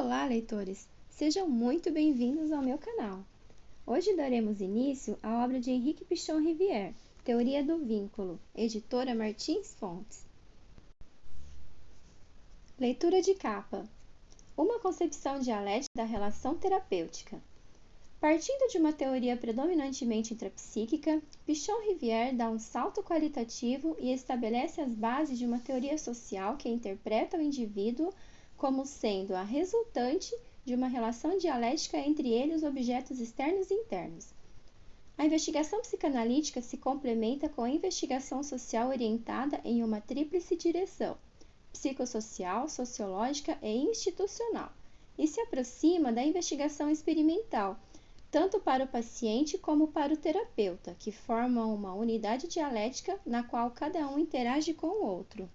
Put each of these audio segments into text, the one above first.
Olá, leitores! Sejam muito bem-vindos ao meu canal. Hoje daremos início à obra de Henrique Pichon Rivière, Teoria do Vínculo, editora Martins Fontes. Leitura de capa. Uma concepção dialética da relação terapêutica. Partindo de uma teoria predominantemente intrapsíquica, Pichon Rivière dá um salto qualitativo e estabelece as bases de uma teoria social que interpreta o indivíduo como sendo a resultante de uma relação dialética entre ele e os objetos externos e internos. A investigação psicanalítica se complementa com a investigação social orientada em uma tríplice direção, psicossocial, sociológica e institucional, e se aproxima da investigação experimental, tanto para o paciente como para o terapeuta, que formam uma unidade dialética na qual cada um interage com o outro.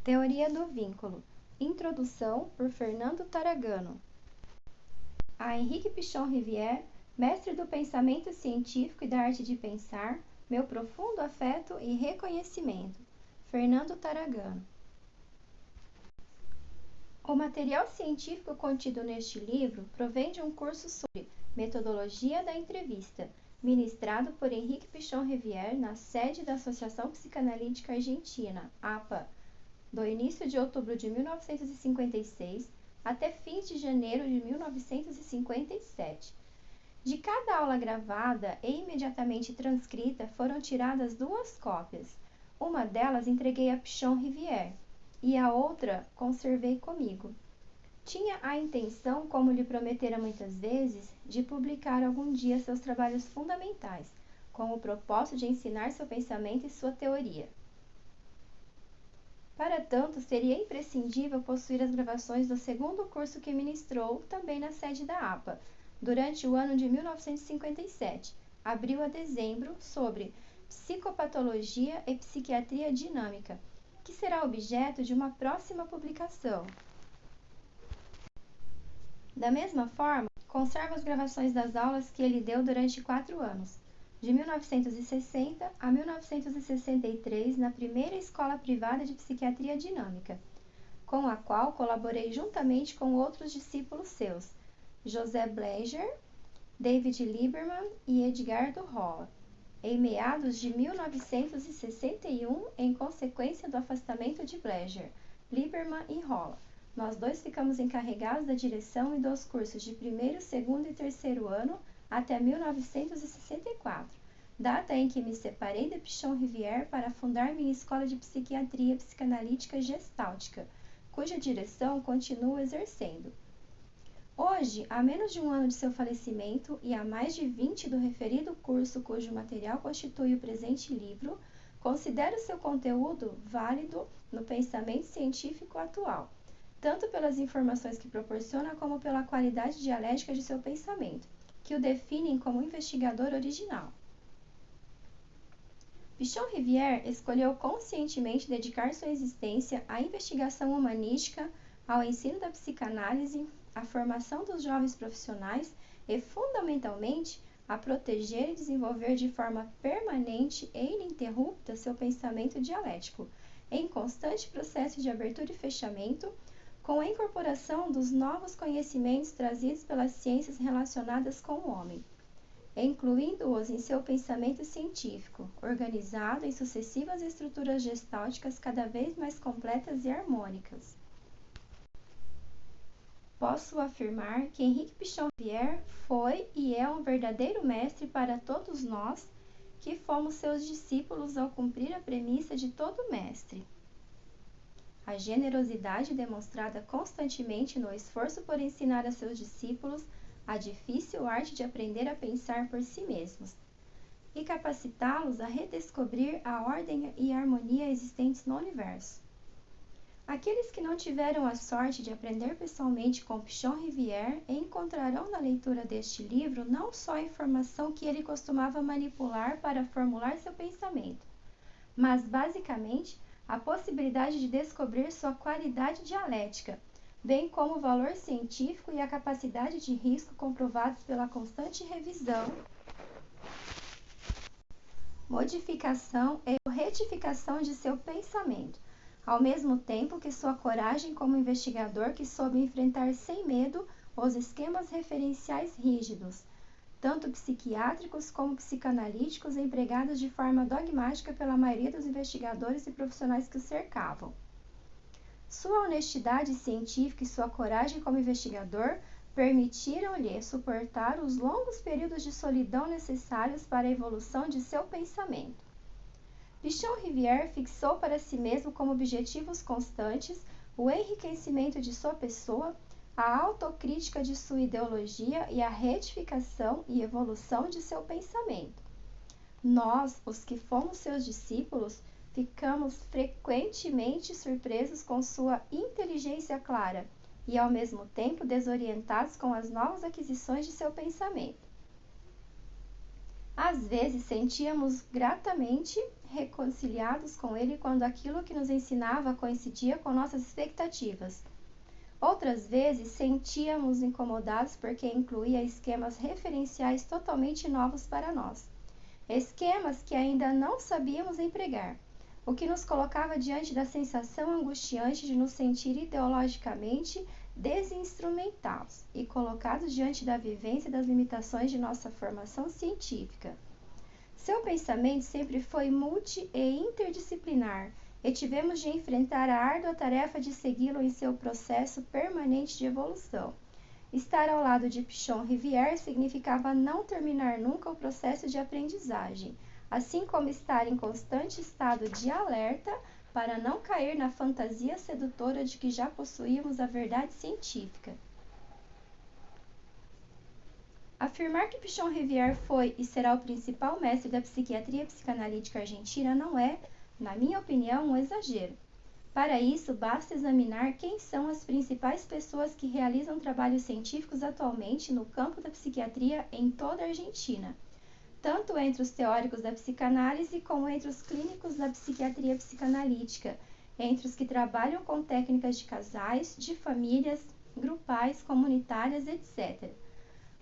Teoria do Vínculo. Introdução por Fernando Taragano. A Henrique Pichon Rivière, mestre do pensamento científico e da arte de pensar, meu profundo afeto e reconhecimento. Fernando Taragano. O material científico contido neste livro provém de um curso sobre Metodologia da Entrevista, ministrado por Henrique Pichon Rivière na sede da Associação Psicanalítica Argentina, APA, do início de outubro de 1956 até fins de janeiro de 1957. De cada aula gravada e imediatamente transcrita foram tiradas 2 cópias. Uma delas entreguei a Pichon Rivière e a outra conservei comigo. Tinha a intenção, como lhe prometera muitas vezes, de publicar algum dia seus trabalhos fundamentais, com o propósito de ensinar seu pensamento e sua teoria. Para tanto, seria imprescindível possuir as gravações do 2º curso que ministrou, também na sede da APA, durante o ano de 1957, abril a dezembro, sobre Psicopatologia e Psiquiatria Dinâmica, que será objeto de uma próxima publicação. Da mesma forma, conservo as gravações das aulas que ele deu durante 4 anos, de 1960 a 1963, na primeira escola privada de psiquiatria dinâmica, com a qual colaborei juntamente com outros discípulos seus, José Bleger, David Lieberman e Edgardo Rolla, em meados de 1961, em consequência do afastamento de Bleger, Lieberman e Rolla. Nós dois ficamos encarregados da direção e dos cursos de 1º, 2º e 3º ano até 1964, data em que me separei de Pichon Rivière para fundar minha escola de psiquiatria psicanalítica gestáltica, cuja direção continuo exercendo. Hoje, a menos de um ano de seu falecimento e a mais de 20 do referido curso cujo material constitui o presente livro, considero seu conteúdo válido no pensamento científico atual, tanto pelas informações que proporciona como pela qualidade dialética de seu pensamento, que o definem como investigador original. Pichon Rivière escolheu conscientemente dedicar sua existência à investigação humanística, ao ensino da psicanálise, à formação dos jovens profissionais e, fundamentalmente, a proteger e desenvolver de forma permanente e ininterrupta seu pensamento dialético, em constante processo de abertura e fechamento, com a incorporação dos novos conhecimentos trazidos pelas ciências relacionadas com o homem, incluindo-os em seu pensamento científico, organizado em sucessivas estruturas gestálticas cada vez mais completas e harmônicas. Posso afirmar que Henrique Pichon Rivière foi e é um verdadeiro mestre para todos nós que fomos seus discípulos ao cumprir a premissa de todo mestre: a generosidade demonstrada constantemente no esforço por ensinar a seus discípulos a difícil arte de aprender a pensar por si mesmos e capacitá-los a redescobrir a ordem e a harmonia existentes no universo. Aqueles que não tiveram a sorte de aprender pessoalmente com Pichon Rivière encontrarão na leitura deste livro não só a informação que ele costumava manipular para formular seu pensamento, mas, basicamente, a possibilidade de descobrir sua qualidade dialética, bem como o valor científico e a capacidade de risco comprovados pela constante revisão, modificação e retificação de seu pensamento, ao mesmo tempo que sua coragem como investigador que soube enfrentar sem medo os esquemas referenciais rígidos, tanto psiquiátricos como psicanalíticos, empregados de forma dogmática pela maioria dos investigadores e profissionais que o cercavam. Sua honestidade científica e sua coragem como investigador permitiram-lhe suportar os longos períodos de solidão necessários para a evolução de seu pensamento. Pichon Rivière fixou para si mesmo como objetivos constantes o enriquecimento de sua pessoa, a autocrítica de sua ideologia e a retificação e evolução de seu pensamento. Nós, os que fomos seus discípulos, ficamos frequentemente surpresos com sua inteligência clara e, ao mesmo tempo, desorientados com as novas aquisições de seu pensamento. Às vezes, sentíamos gratamente reconciliados com ele quando aquilo que nos ensinava coincidia com nossas expectativas. Outras vezes, sentíamos incomodados porque incluía esquemas referenciais totalmente novos para nós, esquemas que ainda não sabíamos empregar, o que nos colocava diante da sensação angustiante de nos sentir ideologicamente desinstrumentados e colocados diante da vivência das limitações de nossa formação científica. Seu pensamento sempre foi multi e interdisciplinar, e tivemos de enfrentar a árdua tarefa de segui-lo em seu processo permanente de evolução. Estar ao lado de Pichon Rivière significava não terminar nunca o processo de aprendizagem, assim como estar em constante estado de alerta para não cair na fantasia sedutora de que já possuíamos a verdade científica. Afirmar que Pichon Rivière foi e será o principal mestre da psiquiatria psicanalítica argentina não é, na minha opinião, um exagero. Para isso, basta examinar quem são as principais pessoas que realizam trabalhos científicos atualmente no campo da psiquiatria em toda a Argentina, tanto entre os teóricos da psicanálise como entre os clínicos da psiquiatria psicanalítica, entre os que trabalham com técnicas de casais, de famílias, grupais, comunitárias, etc.,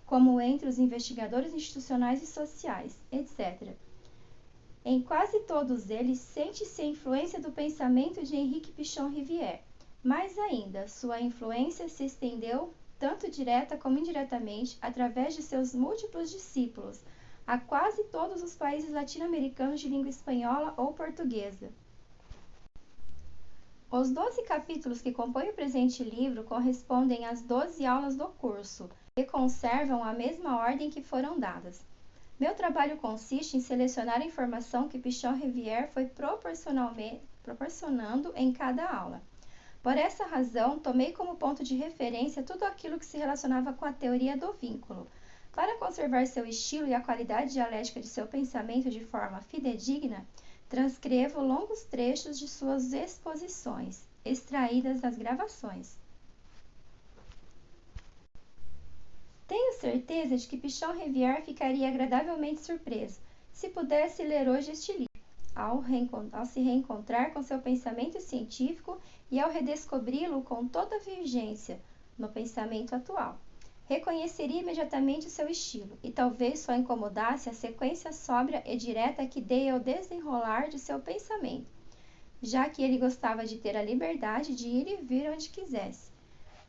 como entre os investigadores institucionais e sociais, etc. Em quase todos eles sente-se a influência do pensamento de Henrique Pichon Rivière. Mais ainda, sua influência se estendeu, tanto direta como indiretamente, através de seus múltiplos discípulos, a quase todos os países latino-americanos de língua espanhola ou portuguesa. Os 12 capítulos que compõem o presente livro correspondem às 12 aulas do curso, e conservam a mesma ordem que foram dadas. Meu trabalho consiste em selecionar a informação que Pichon Rivière foi proporcionando em cada aula. Por essa razão, tomei como ponto de referência tudo aquilo que se relacionava com a teoria do vínculo. Para conservar seu estilo e a qualidade dialética de seu pensamento de forma fidedigna, transcrevo longos trechos de suas exposições, extraídas das gravações. Tenho certeza de que Pichon Rivière ficaria agradavelmente surpreso se pudesse ler hoje este livro, ao se reencontrar com seu pensamento científico e ao redescobri-lo com toda a vigência no pensamento atual. Reconheceria imediatamente o seu estilo, e talvez só incomodasse a sequência sóbria e direta que dei ao desenrolar de seu pensamento, já que ele gostava de ter a liberdade de ir e vir onde quisesse,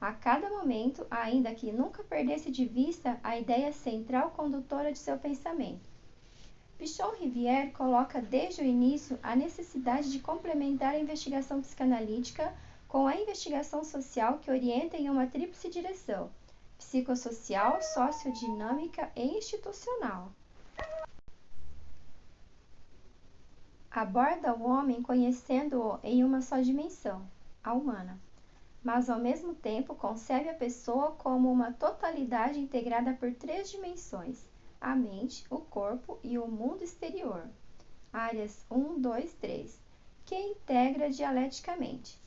a cada momento, ainda que nunca perdesse de vista a ideia central condutora de seu pensamento. Pichon Rivière coloca desde o início a necessidade de complementar a investigação psicanalítica com a investigação social que orienta em uma tríplice direção: psicossocial, sociodinâmica e institucional. Aborda o homem conhecendo-o em uma só dimensão, a humana, mas ao mesmo tempo concebe a pessoa como uma totalidade integrada por 3 dimensões: a mente, o corpo e o mundo exterior, áreas 1, 2, 3, que integra dialeticamente.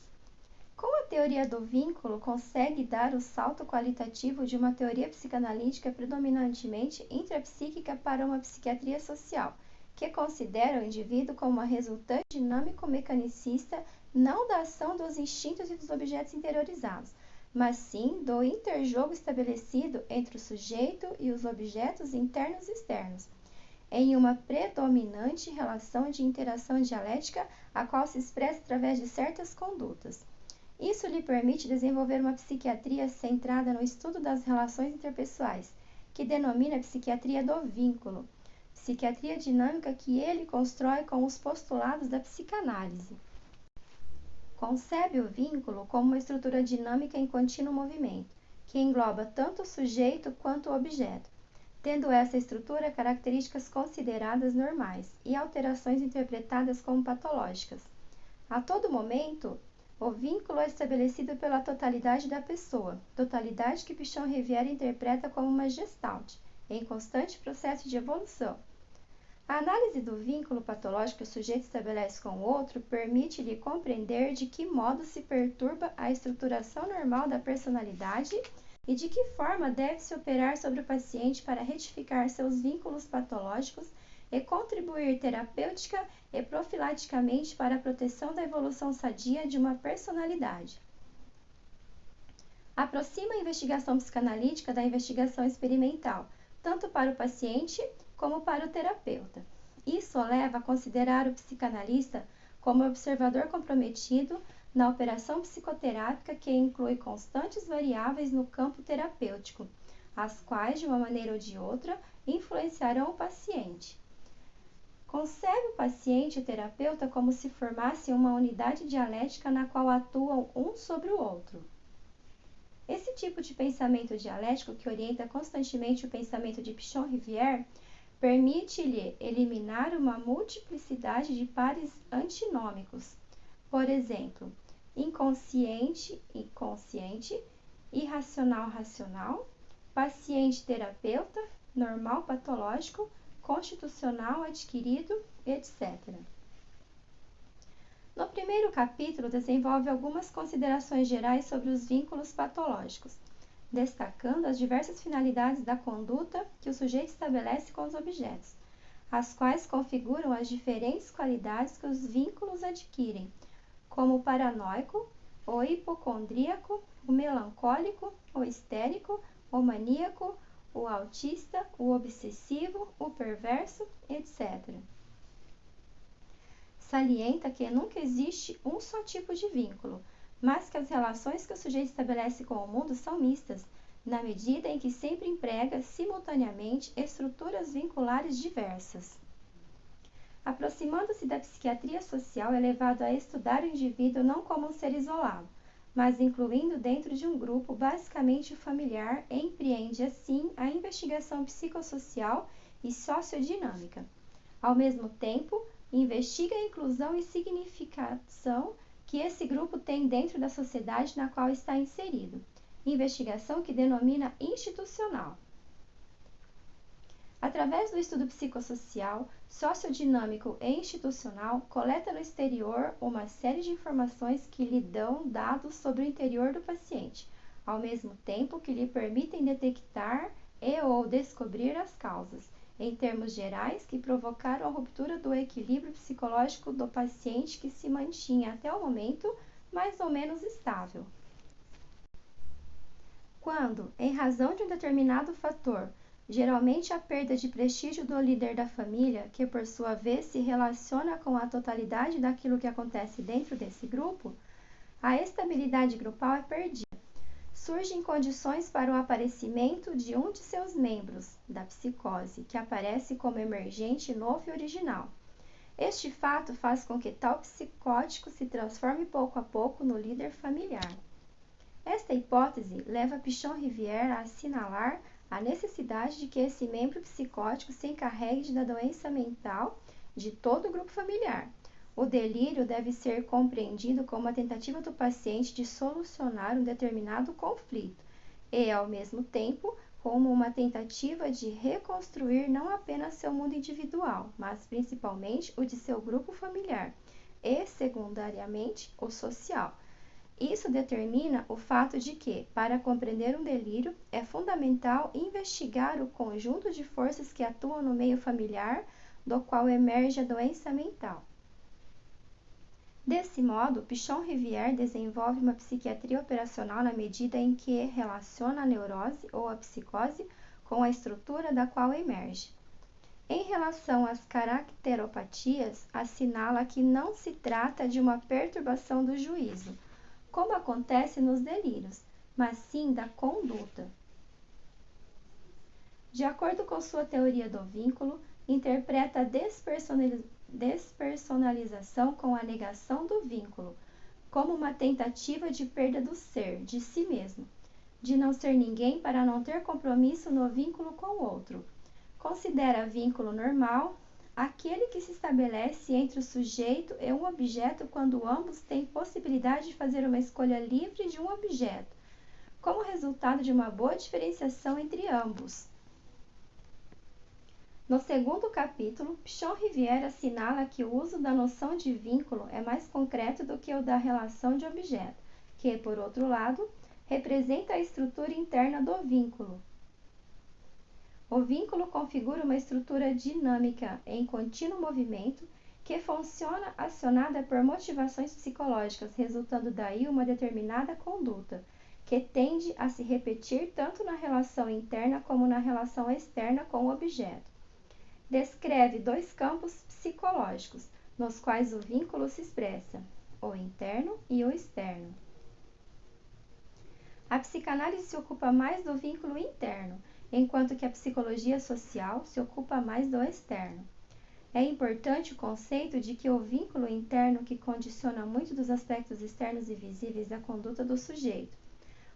Com a teoria do vínculo, consegue dar o salto qualitativo de uma teoria psicanalítica predominantemente intrapsíquica para uma psiquiatria social, que considera o indivíduo como uma resultante dinâmico-mecanicista não da ação dos instintos e dos objetos interiorizados, mas sim do interjogo estabelecido entre o sujeito e os objetos internos e externos. em uma predominante relação de interação dialética, a qual se expressa através de certas condutas. Isso lhe permite desenvolver uma psiquiatria centrada no estudo das relações interpessoais, que denomina a psiquiatria do vínculo, psiquiatria dinâmica que ele constrói com os postulados da psicanálise. Concebe o vínculo como uma estrutura dinâmica em contínuo movimento, que engloba tanto o sujeito quanto o objeto, tendo essa estrutura características consideradas normais e alterações interpretadas como patológicas. A todo momento, o vínculo é estabelecido pela totalidade da pessoa, totalidade que Pichon-Rivière interpreta como uma gestalt, em constante processo de evolução. A análise do vínculo patológico que o sujeito estabelece com o outro permite-lhe compreender de que modo se perturba a estruturação normal da personalidade e de que forma deve-se operar sobre o paciente para retificar seus vínculos patológicos e contribuir terapêutica e profilaticamente para a proteção da evolução sadia de uma personalidade. Aproxima a investigação psicanalítica da investigação experimental, tanto para o paciente como para o terapeuta. Isso o leva a considerar o psicanalista como observador comprometido na operação psicoterápica que inclui constantes variáveis no campo terapêutico, as quais, de uma maneira ou de outra, influenciarão o paciente. Concebe o paciente e o terapeuta como se formassem uma unidade dialética na qual atuam um sobre o outro. Esse tipo de pensamento dialético, que orienta constantemente o pensamento de Pichon-Rivière, permite-lhe eliminar uma multiplicidade de pares antinômicos. Por exemplo, inconsciente-inconsciente, irracional-racional, paciente-terapeuta, normal-patológico, constitucional-adquirido, etc. No primeiro capítulo, desenvolve algumas considerações gerais sobre os vínculos patológicos, destacando as diversas finalidades da conduta que o sujeito estabelece com os objetos, as quais configuram as diferentes qualidades que os vínculos adquirem, como o paranoico, o hipocondríaco, o melancólico, o histérico, o maníaco, o autista, o obsessivo, o perverso, etc. Salienta que nunca existe um só tipo de vínculo, mas que as relações que o sujeito estabelece com o mundo são mistas, na medida em que sempre emprega simultaneamente estruturas vinculares diversas. Aproximando-se da psiquiatria social, é levado a estudar o indivíduo não como um ser isolado, mas incluindo dentro de um grupo basicamente familiar, e empreende assim a investigação psicossocial e sociodinâmica. Ao mesmo tempo, investiga a inclusão e significação que esse grupo tem dentro da sociedade na qual está inserido, investigação que denomina institucional. Através do estudo psicossocial, sociodinâmico e institucional, coleta no exterior uma série de informações que lhe dão dados sobre o interior do paciente, ao mesmo tempo que lhe permitem detectar e/ou descobrir as causas, em termos gerais, que provocaram a ruptura do equilíbrio psicológico do paciente que se mantinha até o momento mais ou menos estável. Quando, em razão de um determinado fator, geralmente a perda de prestígio do líder da família, que por sua vez se relaciona com a totalidade daquilo que acontece dentro desse grupo, a estabilidade grupal é perdida. Surgem condições para o aparecimento de um de seus membros, da psicose, que aparece como emergente novo e original. Este fato faz com que tal psicótico se transforme pouco a pouco no líder familiar. Esta hipótese leva Pichon-Rivière a assinalar a necessidade de que esse membro psicótico se encarregue da doença mental de todo o grupo familiar. O delírio deve ser compreendido como uma tentativa do paciente de solucionar um determinado conflito e, ao mesmo tempo, como uma tentativa de reconstruir não apenas seu mundo individual, mas principalmente o de seu grupo familiar e, secundariamente, o social. Isso determina o fato de que, para compreender um delírio, é fundamental investigar o conjunto de forças que atuam no meio familiar, do qual emerge a doença mental. Desse modo, Pichon-Rivière desenvolve uma psiquiatria operacional na medida em que relaciona a neurose ou a psicose com a estrutura da qual emerge. Em relação às caracteropatias, assinala que não se trata de uma perturbação do juízo, como acontece nos delírios, mas sim da conduta. De acordo com sua teoria do vínculo, interpreta a despersonalização com a negação do vínculo, como uma tentativa de perda do ser, de si mesmo, de não ser ninguém para não ter compromisso no vínculo com o outro. Considera vínculo normal aquele que se estabelece entre o sujeito e um objeto quando ambos têm possibilidade de fazer uma escolha livre de um objeto, como resultado de uma boa diferenciação entre ambos. No segundo capítulo, Pichon-Rivière assinala que o uso da noção de vínculo é mais concreto do que o da relação de objeto, que, por outro lado, representa a estrutura interna do vínculo. O vínculo configura uma estrutura dinâmica em contínuo movimento que funciona acionada por motivações psicológicas, resultando daí uma determinada conduta, que tende a se repetir tanto na relação interna como na relação externa com o objeto. Descreve dois campos psicológicos, nos quais o vínculo se expressa, o interno e o externo. A psicanálise se ocupa mais do vínculo interno, enquanto que a psicologia social se ocupa mais do externo. É importante o conceito de que o vínculo interno que condiciona muito dos aspectos externos e visíveis da conduta do sujeito.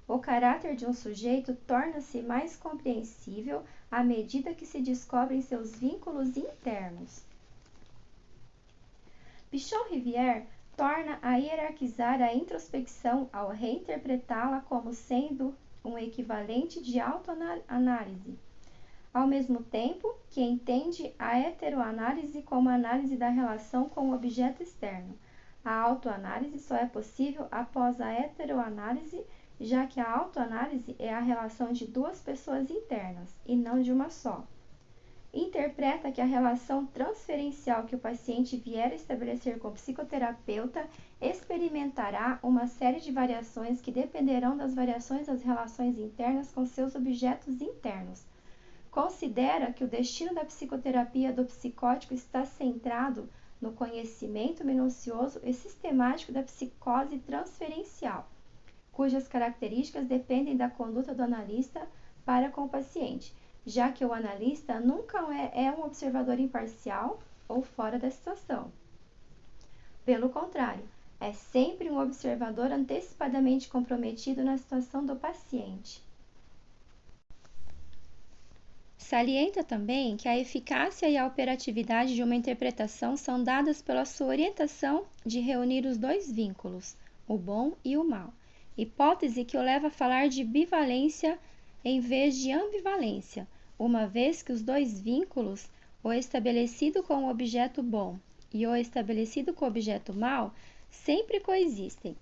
O caráter de um sujeito torna-se mais compreensível à medida que se descobrem seus vínculos internos. Pichon-Rivière torna a hierarquizar a introspecção ao reinterpretá-la como sendo um equivalente de autoanálise, ao mesmo tempo que entende a heteroanálise como análise da relação com o objeto externo. A autoanálise só é possível após a heteroanálise, já que a autoanálise é a relação de duas pessoas internas, e não de uma só. Interpreta que a relação transferencial que o paciente vier a estabelecer com o psicoterapeuta experimentará uma série de variações que dependerão das variações das relações internas com seus objetos internos. Considera que o destino da psicoterapia do psicótico está centrado no conhecimento minucioso e sistemático da psicose transferencial, cujas características dependem da conduta do analista para com o paciente, já que o analista nunca é um observador imparcial ou fora da situação. Pelo contrário, é sempre um observador antecipadamente comprometido na situação do paciente. Salienta também que a eficácia e a operatividade de uma interpretação são dadas pela sua orientação de reunir os dois vínculos, o bom e o mal, hipótese que o leva a falar de bivalência em vez de ambivalência, uma vez que os dois vínculos, o estabelecido com o objeto bom e o estabelecido com o objeto mal, sempre coexistem.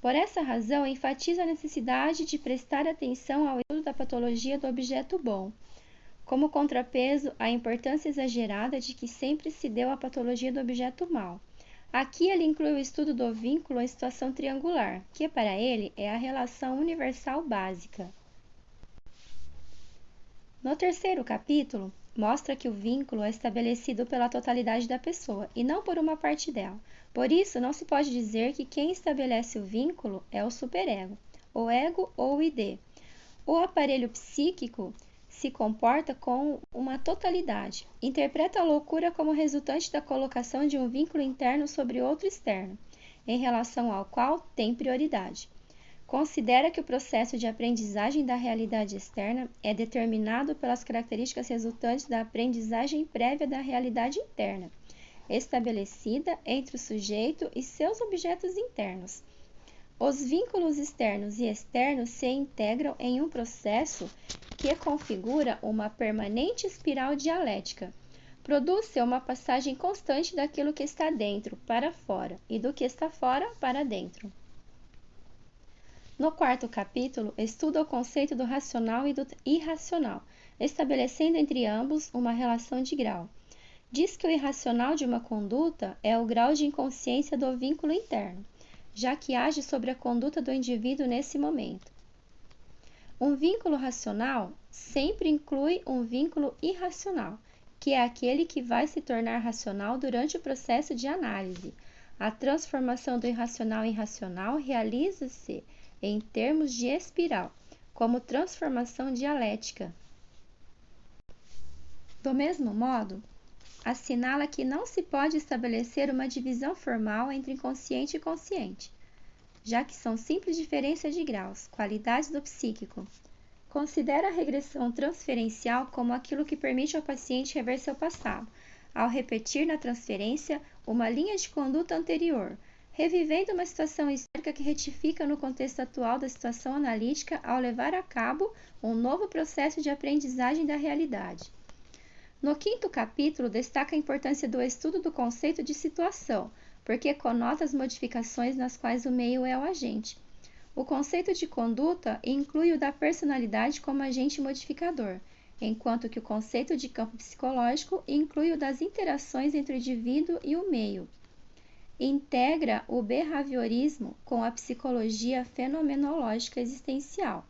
Por essa razão, enfatiza a necessidade de prestar atenção ao estudo da patologia do objeto bom, como contrapeso à importância exagerada de que sempre se deu à patologia do objeto mal. Aqui ele inclui o estudo do vínculo em situação triangular, que para ele é a relação universal básica. No terceiro capítulo, mostra que o vínculo é estabelecido pela totalidade da pessoa e não por uma parte dela. Por isso, não se pode dizer que quem estabelece o vínculo é o superego, o ego ou o id. O aparelho psíquico se comporta com uma totalidade, interpreta a loucura como resultante da colocação de um vínculo interno sobre outro externo, em relação ao qual tem prioridade. Considera que o processo de aprendizagem da realidade externa é determinado pelas características resultantes da aprendizagem prévia da realidade interna, estabelecida entre o sujeito e seus objetos internos. Os vínculos externos e externos se integram em um processo que configura uma permanente espiral dialética. Produz-se uma passagem constante daquilo que está dentro para fora e do que está fora para dentro. No quarto capítulo, estuda o conceito do racional e do irracional, estabelecendo entre ambos uma relação de grau. Diz que o irracional de uma conduta é o grau de inconsciência do vínculo interno, já que age sobre a conduta do indivíduo nesse momento. Um vínculo racional sempre inclui um vínculo irracional, que é aquele que vai se tornar racional durante o processo de análise. A transformação do irracional em racional realiza-se em termos de espiral, como transformação dialética. Do mesmo modo, assinala que não se pode estabelecer uma divisão formal entre inconsciente e consciente, já que são simples diferenças de graus, qualidades do psíquico. Considera a regressão transferencial como aquilo que permite ao paciente rever seu passado, ao repetir na transferência uma linha de conduta anterior, revivendo uma situação histórica que retifica no contexto atual da situação analítica ao levar a cabo um novo processo de aprendizagem da realidade. No 5º capítulo, destaca a importância do estudo do conceito de situação, porque conota as modificações nas quais o meio é o agente. O conceito de conduta inclui o da personalidade como agente modificador, enquanto que o conceito de campo psicológico inclui o das interações entre o indivíduo e o meio. Integra o behaviorismo com a psicologia fenomenológica existencial,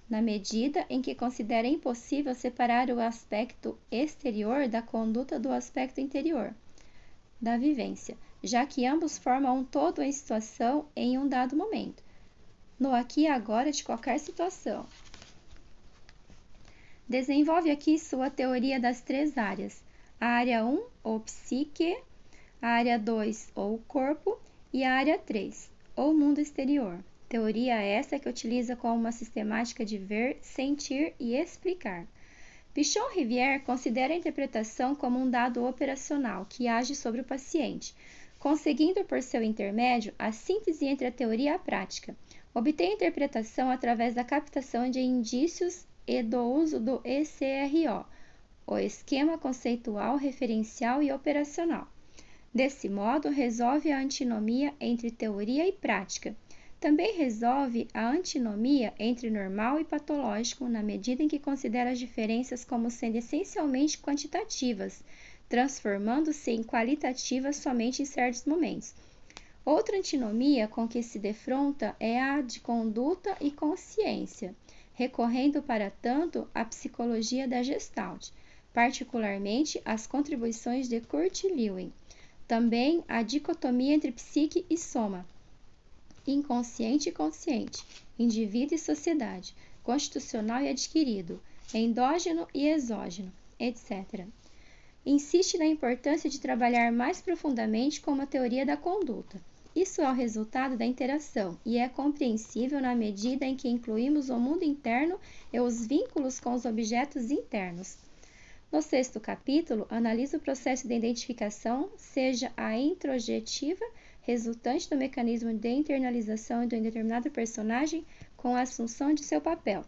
na medida em que considera impossível separar o aspecto exterior da conduta do aspecto interior, da vivência, já que ambos formam um todo em situação em um dado momento, no aqui e agora de qualquer situação. Desenvolve aqui sua teoria das 3 áreas, a área 1, ou psique, a área 2, ou corpo, e a área 3, ou mundo exterior. Teoria essa que utiliza como uma sistemática de ver, sentir e explicar. Pichon-Rivière considera a interpretação como um dado operacional que age sobre o paciente, conseguindo por seu intermédio a síntese entre a teoria e a prática. Obtém a interpretação através da captação de indícios e do uso do ECRO, o esquema conceitual, referencial e operacional. Desse modo, resolve a antinomia entre teoria e prática. Também resolve a antinomia entre normal e patológico na medida em que considera as diferenças como sendo essencialmente quantitativas, transformando-se em qualitativas somente em certos momentos. Outra antinomia com que se defronta é a de conduta e consciência, recorrendo para tanto à psicologia da Gestalt, particularmente às contribuições de Kurt Lewin. Também a dicotomia entre psique e soma, inconsciente e consciente, indivíduo e sociedade, constitucional e adquirido, endógeno e exógeno, etc. Insiste na importância de trabalhar mais profundamente com uma teoria da conduta. Isso é o resultado da interação e é compreensível na medida em que incluímos o mundo interno e os vínculos com os objetos internos. No 6º capítulo, analisa o processo de identificação, seja a introjetiva, resultante do mecanismo de internalização de um determinado personagem com a assunção de seu papel,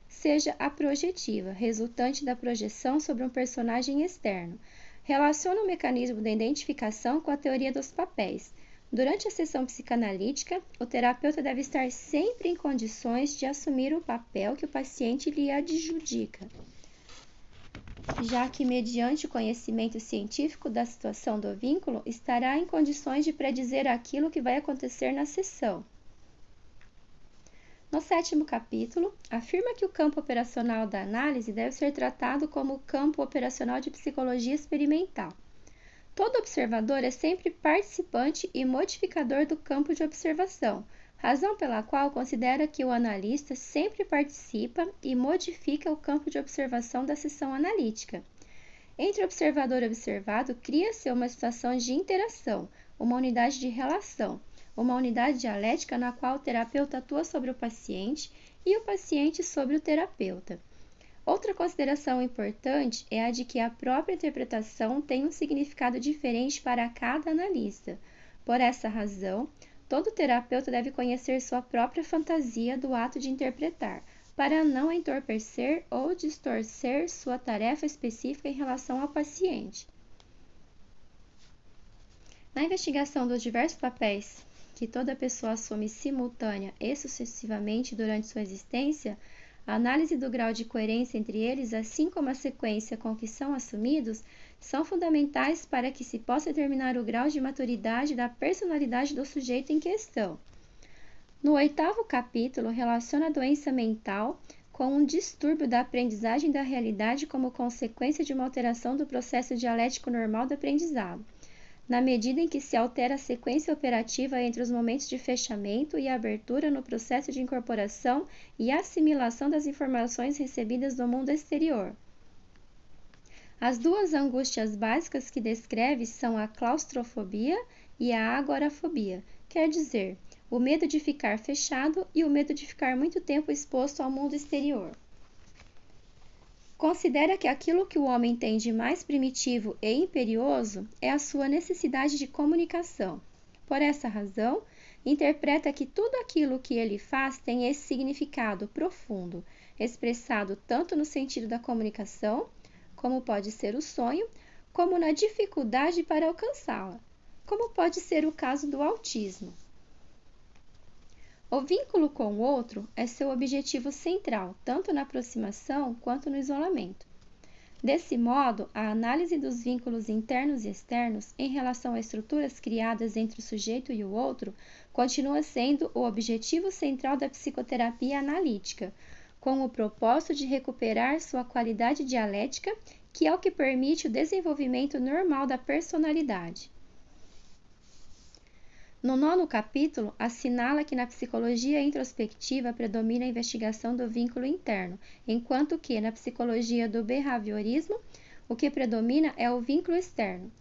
seja a projetiva, resultante da projeção sobre um personagem externo. Relaciona o mecanismo de identificação com a teoria dos papéis. Durante a sessão psicanalítica, o terapeuta deve estar sempre em condições de assumir o papel que o paciente lhe adjudica, já que, mediante o conhecimento científico da situação do vínculo, estará em condições de predizer aquilo que vai acontecer na sessão. No 7º capítulo, afirma que o campo operacional da análise deve ser tratado como o campo operacional de psicologia experimental. Todo observador é sempre participante e modificador do campo de observação, razão pela qual considera que o analista sempre participa e modifica o campo de observação da sessão analítica. Entre observador e observado, cria-se uma situação de interação, uma unidade de relação, uma unidade dialética na qual o terapeuta atua sobre o paciente e o paciente sobre o terapeuta. Outra consideração importante é a de que a própria interpretação tem um significado diferente para cada analista. Por essa razão, todo terapeuta deve conhecer sua própria fantasia do ato de interpretar, para não entorpecer ou distorcer sua tarefa específica em relação ao paciente. Na investigação dos diversos papéis que toda pessoa assume simultânea e sucessivamente durante sua existência, a análise do grau de coerência entre eles, assim como a sequência com que são assumidos, são fundamentais para que se possa determinar o grau de maturidade da personalidade do sujeito em questão. No 8º capítulo, relaciona a doença mental com um distúrbio da aprendizagem da realidade como consequência de uma alteração do processo dialético normal do aprendizado, na medida em que se altera a sequência operativa entre os momentos de fechamento e abertura no processo de incorporação e assimilação das informações recebidas do mundo exterior. As duas angústias básicas que descreve são a claustrofobia e a agorafobia, quer dizer, o medo de ficar fechado e o medo de ficar muito tempo exposto ao mundo exterior. Considera que aquilo que o homem tem de mais primitivo e imperioso é a sua necessidade de comunicação. Por essa razão, interpreta que tudo aquilo que ele faz tem esse significado profundo, expressado tanto no sentido da comunicação, como pode ser o sonho, como na dificuldade para alcançá-la, como pode ser o caso do autismo. O vínculo com o outro é seu objetivo central, tanto na aproximação quanto no isolamento. Desse modo, a análise dos vínculos internos e externos em relação a estruturas criadas entre o sujeito e o outro continua sendo o objetivo central da psicoterapia analítica, com o propósito de recuperar sua qualidade dialética, que é o que permite o desenvolvimento normal da personalidade. No 9º capítulo, assinala que na psicologia introspectiva predomina a investigação do vínculo interno, enquanto que na psicologia do behaviorismo, o que predomina é o vínculo externo.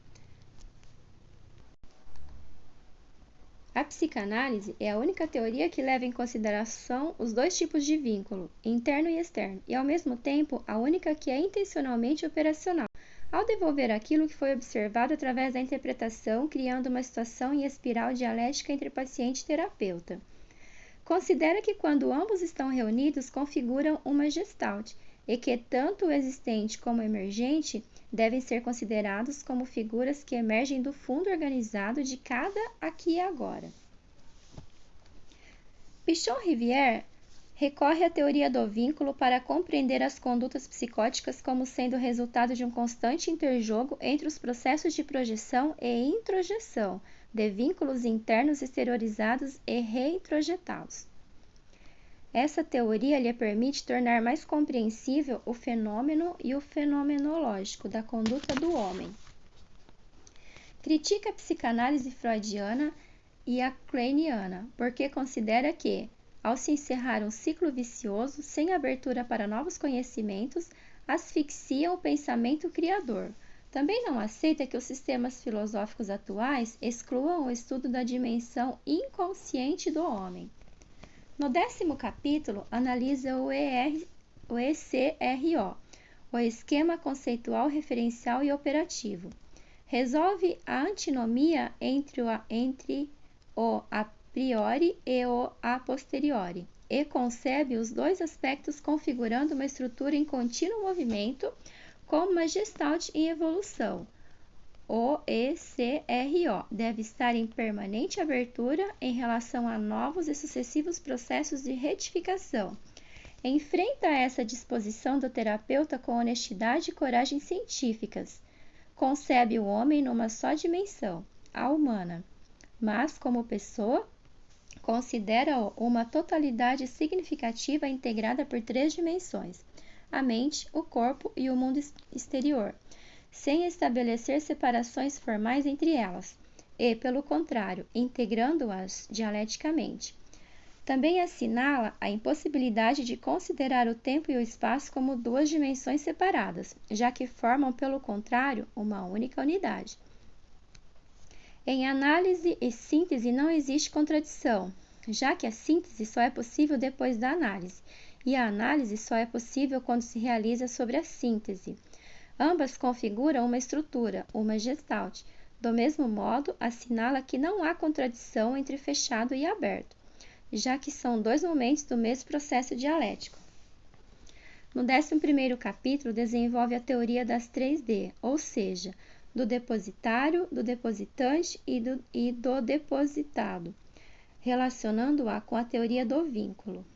A psicanálise é a única teoria que leva em consideração os dois tipos de vínculo, interno e externo, e ao mesmo tempo a única que é intencionalmente operacional, ao devolver aquilo que foi observado através da interpretação, criando uma situação em espiral dialética entre paciente e terapeuta. Considera que quando ambos estão reunidos configuram uma gestalt, e que tanto o existente como o emergente devem ser considerados como figuras que emergem do fundo organizado de cada aqui e agora. Pichon-Rivière recorre à teoria do vínculo para compreender as condutas psicóticas como sendo resultado de um constante interjogo entre os processos de projeção e introjeção, de vínculos internos exteriorizados e reintrojetados. Essa teoria lhe permite tornar mais compreensível o fenômeno e o fenomenológico da conduta do homem. Critica a psicanálise freudiana e a kleiniana, porque considera que, ao se encerrar um ciclo vicioso, sem abertura para novos conhecimentos, asfixia o pensamento criador. Também não aceita que os sistemas filosóficos atuais excluam o estudo da dimensão inconsciente do homem. No 10º capítulo, analisa o ECRO, o esquema conceitual, referencial e operativo. Resolve a antinomia entre o a priori e o a posteriori, e concebe os dois aspectos configurando uma estrutura em contínuo movimento com uma gestalt em evolução. O ECRO deve estar em permanente abertura em relação a novos e sucessivos processos de retificação. Enfrenta essa disposição do terapeuta com honestidade e coragem científicas. Concebe o homem numa só dimensão, a humana, mas, como pessoa, considera-o uma totalidade significativa integrada por 3 dimensões, a mente, o corpo e o mundo exterior, sem estabelecer separações formais entre elas, e, pelo contrário, integrando-as dialeticamente. Também assinala a impossibilidade de considerar o tempo e o espaço como 2 dimensões separadas, já que formam, pelo contrário, uma única unidade. Em análise e síntese não existe contradição, já que a síntese só é possível depois da análise, e a análise só é possível quando se realiza sobre a síntese. Ambas configuram uma estrutura, uma gestalt. Do mesmo modo, assinala que não há contradição entre fechado e aberto, já que são 2 momentos do mesmo processo dialético. No 11º capítulo, desenvolve a teoria das 3D, ou seja, do depositário, do depositante e do depositado, relacionando-a com a teoria do vínculo.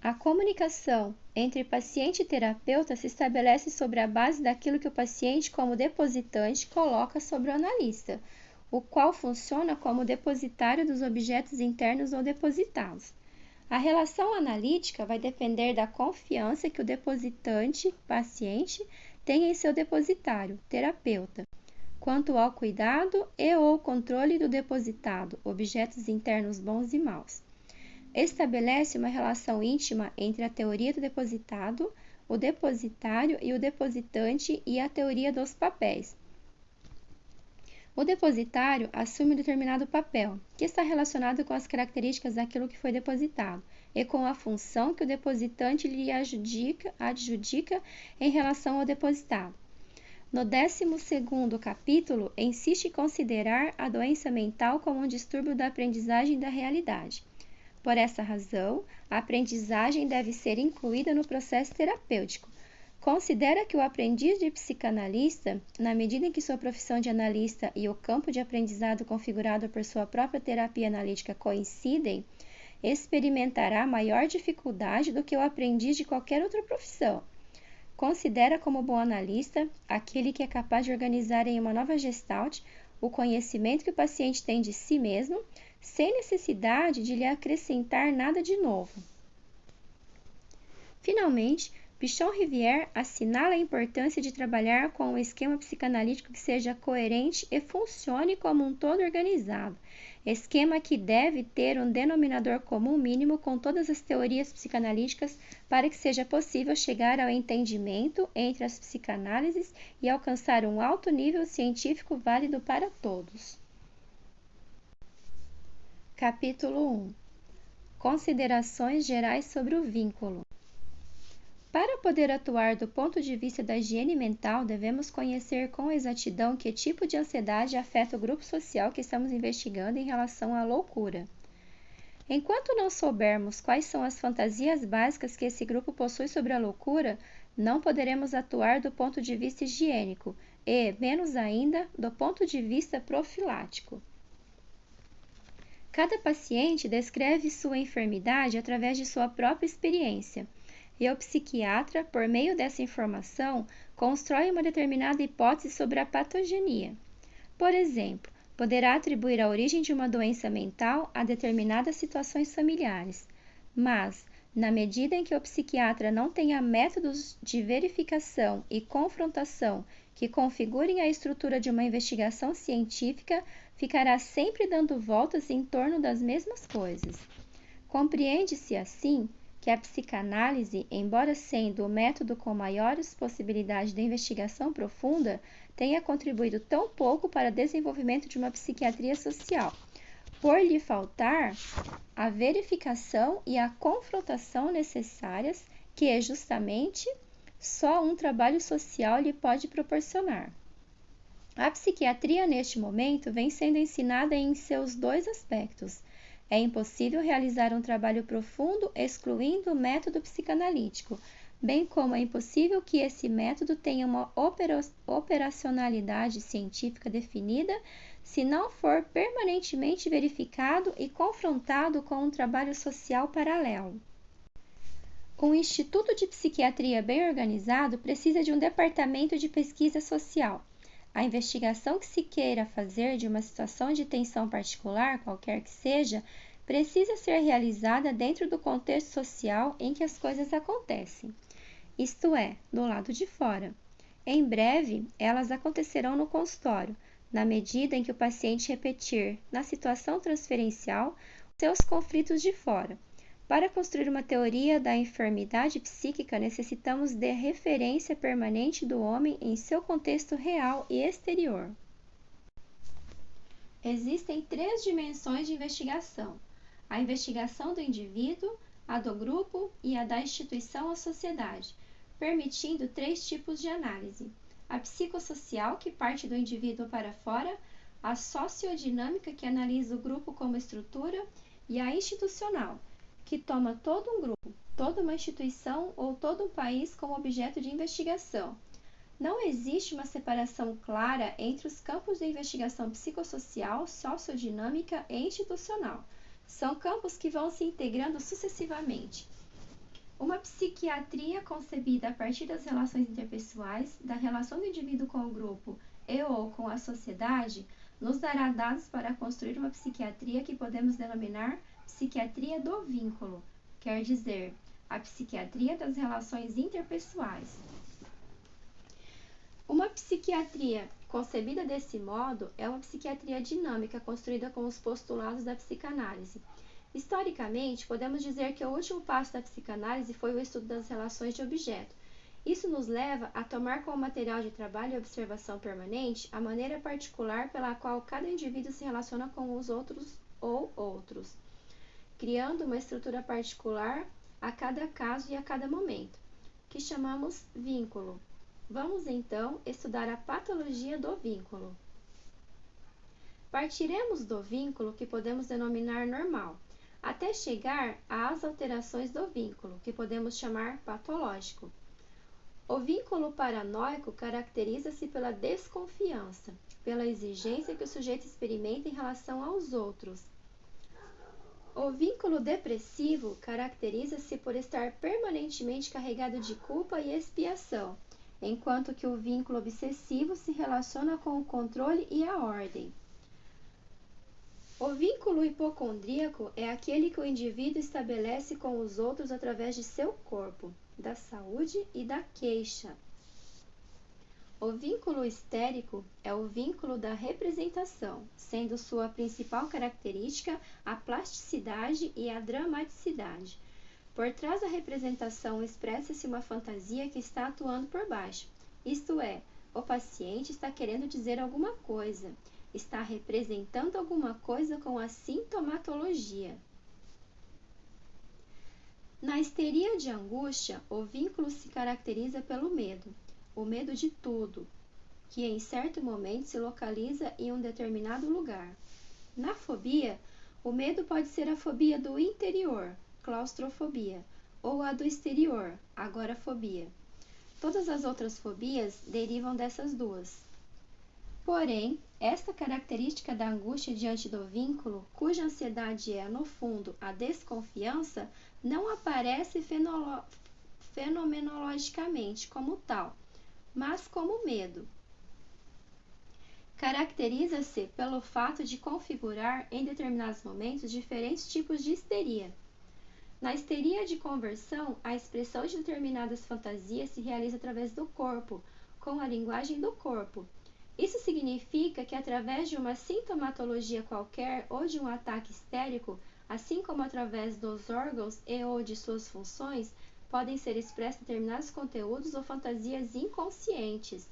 A comunicação entre paciente e terapeuta se estabelece sobre a base daquilo que o paciente, como depositante, coloca sobre o analista. o qual funciona como depositário dos objetos internos ou depositados. A relação analítica vai depender da confiança que o depositante, paciente, tem em seu depositário, terapeuta, quanto ao cuidado e/ou controle do depositado, objetos internos bons e maus. Estabelece uma relação íntima entre a teoria do depositado, o depositário e o depositante e a teoria dos papéis. O depositário assume um determinado papel, que está relacionado com as características daquilo que foi depositado e com a função que o depositante lhe adjudica em relação ao depositado. No 12º capítulo, insiste em considerar a doença mental como um distúrbio da aprendizagem da realidade. Por essa razão, a aprendizagem deve ser incluída no processo terapêutico. Considera que o aprendiz de psicanalista, na medida em que sua profissão de analista e o campo de aprendizado configurado por sua própria terapia analítica coincidem, experimentará maior dificuldade do que o aprendiz de qualquer outra profissão. Considera como bom analista aquele que é capaz de organizar em uma nova gestalt o conhecimento que o paciente tem de si mesmo, sem necessidade de lhe acrescentar nada de novo. Finalmente, Pichon-Rivière assinala a importância de trabalhar com um esquema psicanalítico que seja coerente e funcione como um todo organizado, esquema que deve ter um denominador comum mínimo com todas as teorias psicanalíticas para que seja possível chegar ao entendimento entre as psicanálises e alcançar um alto nível científico válido para todos. Capítulo 1. Considerações gerais sobre o vínculo. Para poder atuar do ponto de vista da higiene mental, devemos conhecer com exatidão que tipo de ansiedade afeta o grupo social que estamos investigando em relação à loucura. Enquanto não soubermos quais são as fantasias básicas que esse grupo possui sobre a loucura, não poderemos atuar do ponto de vista higiênico e, menos ainda, do ponto de vista profilático. Cada paciente descreve sua enfermidade através de sua própria experiência. E o psiquiatra, por meio dessa informação, constrói uma determinada hipótese sobre a patogenia. Por exemplo, poderá atribuir a origem de uma doença mental a determinadas situações familiares, mas, na medida em que o psiquiatra não tenha métodos de verificação e confrontação que configurem a estrutura de uma investigação científica, ficará sempre dando voltas em torno das mesmas coisas. Compreende-se, assim, que a psicanálise, embora sendo o método com maiores possibilidades de investigação profunda, tenha contribuído tão pouco para o desenvolvimento de uma psiquiatria social, por lhe faltar a verificação e a confrontação necessárias que, justamente, só um trabalho social lhe pode proporcionar. A psiquiatria, neste momento, vem sendo ensinada em seus dois aspectos. É impossível realizar um trabalho profundo excluindo o método psicanalítico, bem como é impossível que esse método tenha uma operacionalidade científica definida se não for permanentemente verificado e confrontado com um trabalho social paralelo. Um instituto de psiquiatria bem organizado precisa de um departamento de pesquisa social. A investigação que se queira fazer de uma situação de tensão particular, qualquer que seja, precisa ser realizada dentro do contexto social em que as coisas acontecem, isto é, do lado de fora. Em breve, elas acontecerão no consultório, na medida em que o paciente repetir, na situação transferencial, seus conflitos de fora. Para construir uma teoria da enfermidade psíquica, necessitamos de referência permanente do homem em seu contexto real e exterior. Existem 3 dimensões de investigação: a investigação do indivíduo, a do grupo e a da instituição ou sociedade, permitindo 3 tipos de análise: a psicossocial, que parte do indivíduo para fora, a sociodinâmica, que analisa o grupo como estrutura, e a institucional, que toma todo um grupo, toda uma instituição ou todo um país como objeto de investigação. Não existe uma separação clara entre os campos de investigação psicossocial, sociodinâmica e institucional. São campos que vão se integrando sucessivamente. Uma psiquiatria concebida a partir das relações interpessoais, da relação do indivíduo com o grupo e ou com a sociedade, nos dará dados para construir uma psiquiatria que podemos denominar psiquiatria do vínculo, quer dizer, a psiquiatria das relações interpessoais. Uma psiquiatria concebida desse modo é uma psiquiatria dinâmica construída com os postulados da psicanálise. Historicamente, podemos dizer que o último passo da psicanálise foi o estudo das relações de objeto. Isso nos leva a tomar como material de trabalho e observação permanente a maneira particular pela qual cada indivíduo se relaciona com os outros ou outros, criando uma estrutura particular a cada caso e a cada momento, que chamamos vínculo. Vamos então estudar a patologia do vínculo. Partiremos do vínculo que podemos denominar normal, até chegar às alterações do vínculo, que podemos chamar patológico. O vínculo paranoico caracteriza-se pela desconfiança, pela exigência que o sujeito experimenta em relação aos outros. O vínculo depressivo caracteriza-se por estar permanentemente carregado de culpa e expiação, enquanto que o vínculo obsessivo se relaciona com o controle e a ordem. O vínculo hipocondríaco é aquele que o indivíduo estabelece com os outros através de seu corpo, da saúde e da queixa. O vínculo histérico é o vínculo da representação, sendo sua principal característica a plasticidade e a dramaticidade. Por trás da representação expressa-se uma fantasia que está atuando por baixo, isto é, o paciente está querendo dizer alguma coisa, está representando alguma coisa com a sintomatologia. Na histeria de angústia, o vínculo se caracteriza pelo medo, o medo de tudo, que em certo momento se localiza em um determinado lugar. Na fobia, o medo pode ser a fobia do interior, claustrofobia, ou a do exterior, agorafobia. Todas as outras fobias derivam dessas duas. Porém, esta característica da angústia diante do vínculo, cuja ansiedade é, no fundo, a desconfiança, não aparece fenomenologicamente como tal, mas como medo. Caracteriza-se pelo fato de configurar, em determinados momentos, diferentes tipos de histeria. Na histeria de conversão, a expressão de determinadas fantasias se realiza através do corpo, com a linguagem do corpo. Isso significa que através de uma sintomatologia qualquer ou de um ataque histérico, assim como através dos órgãos e ou de suas funções, podem ser expressos determinados conteúdos ou fantasias inconscientes.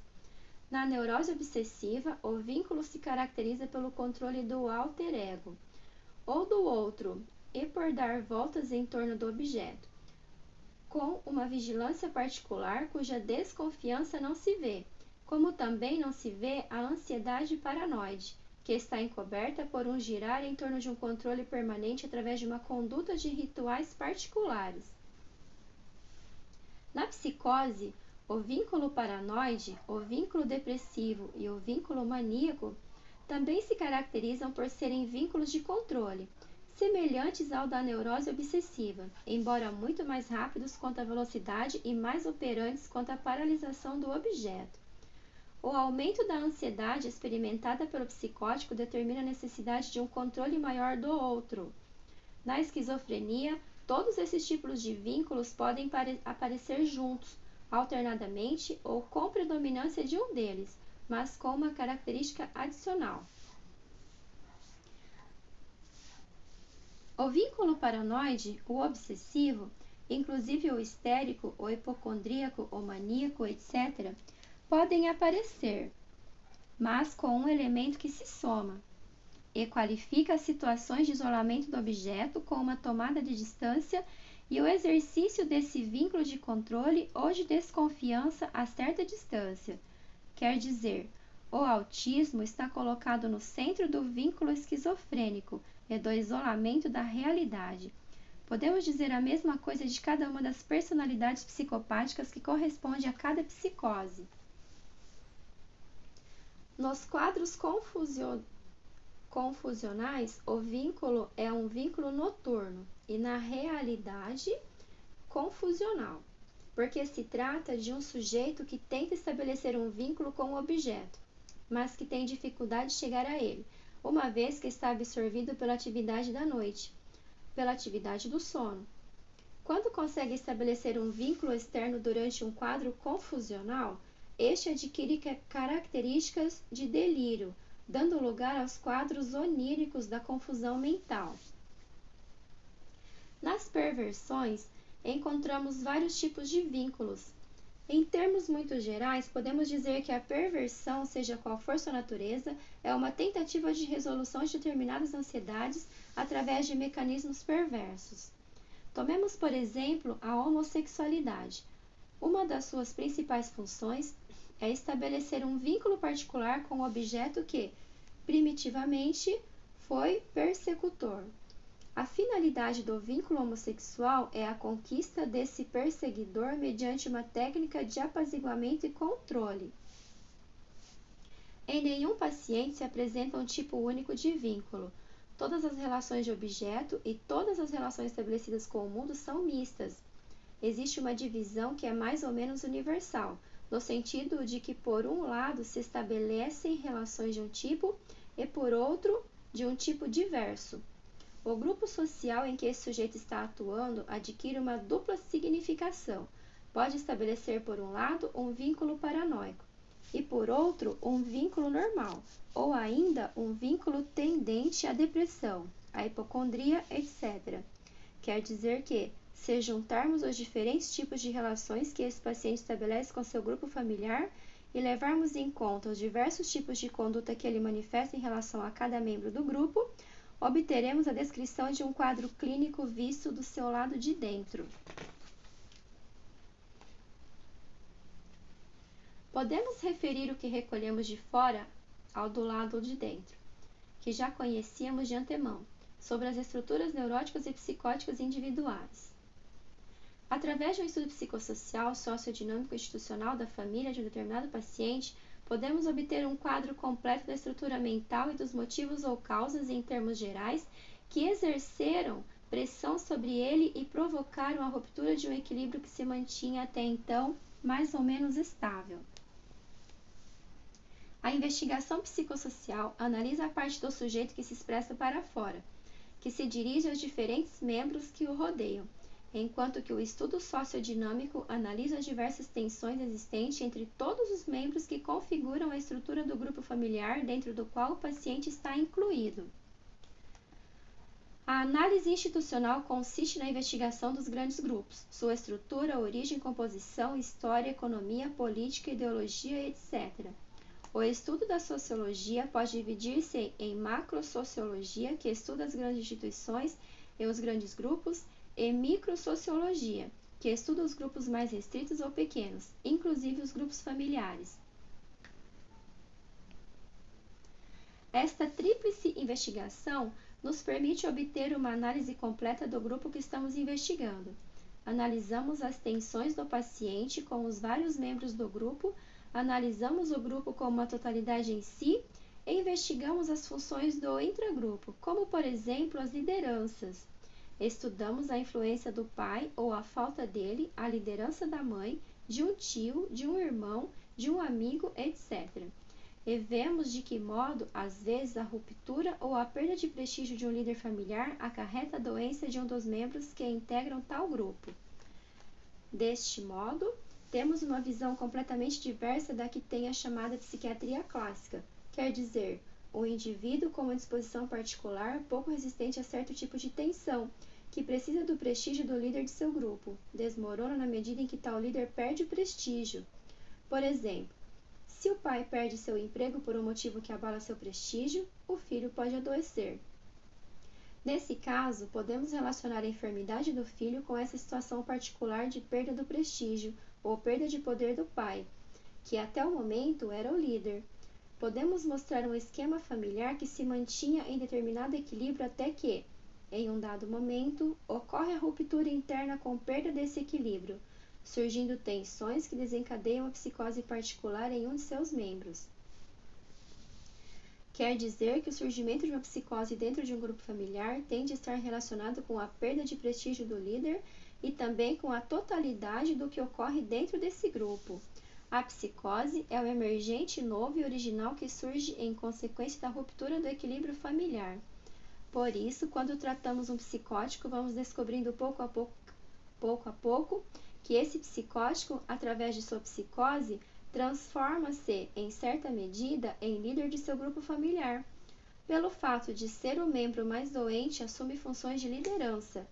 Na neurose obsessiva, o vínculo se caracteriza pelo controle do alter ego, ou do outro, e por dar voltas em torno do objeto, com uma vigilância particular cuja desconfiança não se vê, como também não se vê a ansiedade paranoide, que está encoberta por um girar em torno de um controle permanente através de uma conduta de rituais particulares. Na psicose, o vínculo paranoide, o vínculo depressivo e o vínculo maníaco também se caracterizam por serem vínculos de controle, semelhantes ao da neurose obsessiva, embora muito mais rápidos quanto à velocidade e mais operantes quanto à paralisação do objeto. O aumento da ansiedade experimentada pelo psicótico determina a necessidade de um controle maior do outro. Na esquizofrenia, todos esses tipos de vínculos podem aparecer juntos, alternadamente ou com predominância de um deles, mas com uma característica adicional. O vínculo paranoide, o obsessivo, inclusive o histérico, o hipocondríaco, o maníaco, etc., podem aparecer, mas com um elemento que se soma, e qualifica as situações de isolamento do objeto com uma tomada de distância e o exercício desse vínculo de controle ou de desconfiança a certa distância. Quer dizer, o autismo está colocado no centro do vínculo esquizofrênico e do isolamento da realidade. Podemos dizer a mesma coisa de cada uma das personalidades psicopáticas que corresponde a cada psicose. Nos quadros confusionais, o vínculo é um vínculo noturno e, na realidade, confusional, porque se trata de um sujeito que tenta estabelecer um vínculo com o objeto. mas que tem dificuldade de chegar a ele, uma vez que está absorvido pela atividade da noite, pela atividade do sono. Quando consegue estabelecer um vínculo externo durante um quadro confusional, este adquire características de delírio, dando lugar aos quadros oníricos da confusão mental. Nas perversões, encontramos vários tipos de vínculos. Em termos muito gerais, podemos dizer que a perversão, seja qual for sua natureza, é uma tentativa de resolução de determinadas ansiedades através de mecanismos perversos. Tomemos, por exemplo, a homossexualidade. Uma das suas principais funções é estabelecer um vínculo particular com o objeto que, primitivamente, foi persecutor. A finalidade do vínculo homossexual é a conquista desse perseguidor mediante uma técnica de apaziguamento e controle. Em nenhum paciente se apresenta um tipo único de vínculo. Todas as relações de objeto e todas as relações estabelecidas com o mundo são mistas. Existe uma divisão que é mais ou menos universal, no sentido de que, por um lado, se estabelecem relações de um tipo e, por outro, de um tipo diverso. O grupo social em que esse sujeito está atuando adquire uma dupla significação. Pode estabelecer, por um lado, um vínculo paranoico e, por outro, um vínculo normal, ou ainda um vínculo tendente à depressão, à hipocondria, etc. Quer dizer que, se juntarmos os diferentes tipos de relações que esse paciente estabelece com seu grupo familiar e levarmos em conta os diversos tipos de conduta que ele manifesta em relação a cada membro do grupo, obteremos a descrição de um quadro clínico visto do seu lado de dentro. Podemos referir o que recolhemos de fora ao do lado de dentro, que já conhecíamos de antemão, sobre as estruturas neuróticas e psicóticas individuais. Através de um estudo psicossocial, sociodinâmico e institucional da família de um determinado paciente, podemos obter um quadro completo da estrutura mental e dos motivos ou causas, em termos gerais, que exerceram pressão sobre ele e provocaram a ruptura de um equilíbrio que se mantinha até então mais ou menos estável. A investigação psicossocial analisa a parte do sujeito que se expressa para fora, que se dirige aos diferentes membros que o rodeiam, enquanto que o estudo sociodinâmico analisa as diversas tensões existentes entre todos os membros que configuram a estrutura do grupo familiar dentro do qual o paciente está incluído. A análise institucional consiste na investigação dos grandes grupos, sua estrutura, origem, composição, história, economia, política, ideologia, etc. O estudo da sociologia pode dividir-se em macrosociologia, que estuda as grandes instituições e os grandes grupos, e microsociologia, que estuda os grupos mais restritos ou pequenos, inclusive os grupos familiares. Esta tríplice investigação nos permite obter uma análise completa do grupo que estamos investigando. Analisamos as tensões do paciente com os vários membros do grupo, analisamos o grupo como uma totalidade em si e investigamos as funções do intragrupo, como, por exemplo, as lideranças. Estudamos a influência do pai ou a falta dele, a liderança da mãe, de um tio, de um irmão, de um amigo, etc. E vemos de que modo, às vezes, a ruptura ou a perda de prestígio de um líder familiar acarreta a doença de um dos membros que integram tal grupo. Deste modo, temos uma visão completamente diversa da que tem a chamada psiquiatria clássica, quer dizer, o indivíduo com uma disposição particular pouco resistente a certo tipo de tensão, que precisa do prestígio do líder de seu grupo, desmorona na medida em que tal líder perde o prestígio. Por exemplo, se o pai perde seu emprego por um motivo que abala seu prestígio, o filho pode adoecer. Nesse caso, podemos relacionar a enfermidade do filho com essa situação particular de perda do prestígio ou perda de poder do pai, que até o momento era o líder. Podemos mostrar um esquema familiar que se mantinha em determinado equilíbrio até que, em um dado momento, ocorre a ruptura interna com perda desse equilíbrio, surgindo tensões que desencadeiam a psicose particular em um de seus membros. Quer dizer que o surgimento de uma psicose dentro de um grupo familiar tende a estar relacionado com a perda de prestígio do líder e também com a totalidade do que ocorre dentro desse grupo. A psicose é o emergente novo e original que surge em consequência da ruptura do equilíbrio familiar. Por isso, quando tratamos um psicótico, vamos descobrindo pouco a pouco, que esse psicótico, através de sua psicose, transforma-se, em certa medida, em líder de seu grupo familiar. Pelo fato de ser o membro mais doente, assume funções de liderança.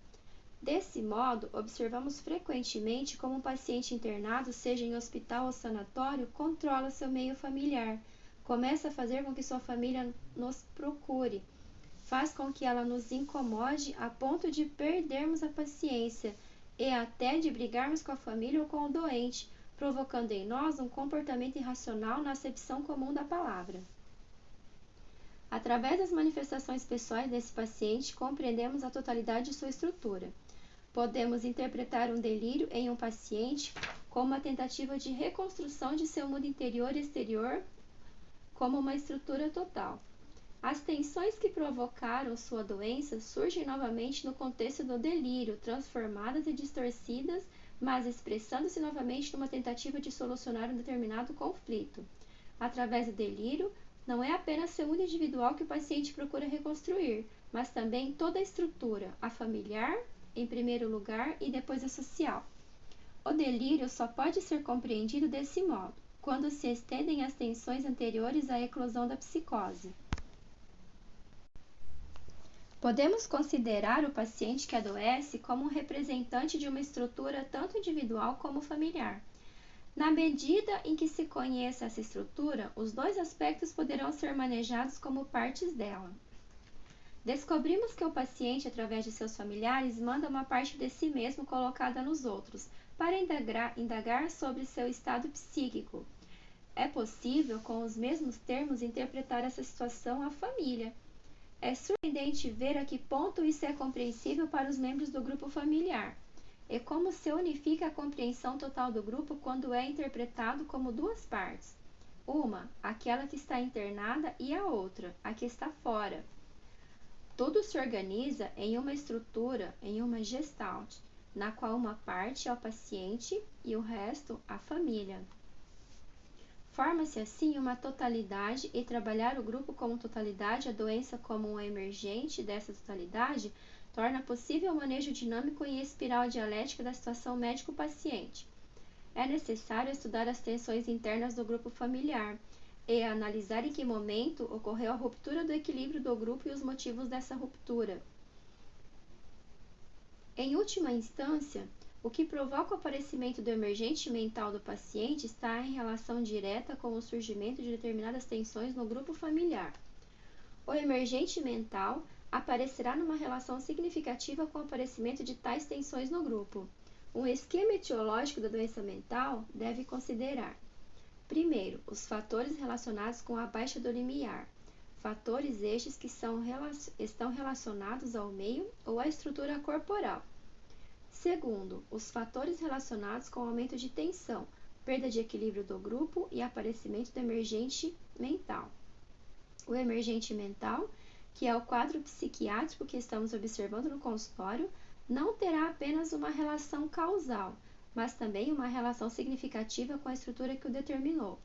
Desse modo, observamos frequentemente como um paciente internado, seja em hospital ou sanatório, controla seu meio familiar, começa a fazer com que sua família nos procure, faz com que ela nos incomode a ponto de perdermos a paciência e até de brigarmos com a família ou com o doente, provocando em nós um comportamento irracional na acepção comum da palavra. Através das manifestações pessoais desse paciente, compreendemos a totalidade de sua estrutura. Podemos interpretar um delírio em um paciente como uma tentativa de reconstrução de seu mundo interior e exterior como uma estrutura total. As tensões que provocaram sua doença surgem novamente no contexto do delírio, transformadas e distorcidas, mas expressando-se novamente numa tentativa de solucionar um determinado conflito. Através do delírio, não é apenas seu mundo individual que o paciente procura reconstruir, mas também toda a estrutura, a familiar, em primeiro lugar, e depois a social. O delírio só pode ser compreendido desse modo, quando se estendem as tensões anteriores à eclosão da psicose. Podemos considerar o paciente que adoece como um representante de uma estrutura tanto individual como familiar. Na medida em que se conheça essa estrutura, os dois aspectos poderão ser manejados como partes dela. Descobrimos que o paciente, através de seus familiares, manda uma parte de si mesmo colocada nos outros, para indagar sobre seu estado psíquico. É possível, com os mesmos termos, interpretar essa situação à família. É surpreendente ver a que ponto isso é compreensível para os membros do grupo familiar, e como se unifica a compreensão total do grupo quando é interpretado como duas partes. Uma, aquela que está internada, e a outra, a que está fora. Tudo se organiza em uma estrutura, em uma gestalt, na qual uma parte é o paciente e o resto a família. Forma-se assim uma totalidade, e trabalhar o grupo como totalidade, a doença como um emergente dessa totalidade, torna possível o manejo dinâmico em espiral dialética da situação médico-paciente. É necessário estudar as tensões internas do grupo familiar e analisar em que momento ocorreu a ruptura do equilíbrio do grupo e os motivos dessa ruptura. Em última instância, o que provoca o aparecimento do emergente mental do paciente está em relação direta com o surgimento de determinadas tensões no grupo familiar. O emergente mental aparecerá numa relação significativa com o aparecimento de tais tensões no grupo. Um esquema etiológico da doença mental deve considerar: primeiro, os fatores relacionados com a baixa do limiar, fatores estes que estão relacionados ao meio ou à estrutura corporal. Segundo, os fatores relacionados com o aumento de tensão, perda de equilíbrio do grupo e aparecimento do emergente mental. O emergente mental, que é o quadro psiquiátrico que estamos observando no consultório, não terá apenas uma relação causal, mas também uma relação significativa com a estrutura que o determinou.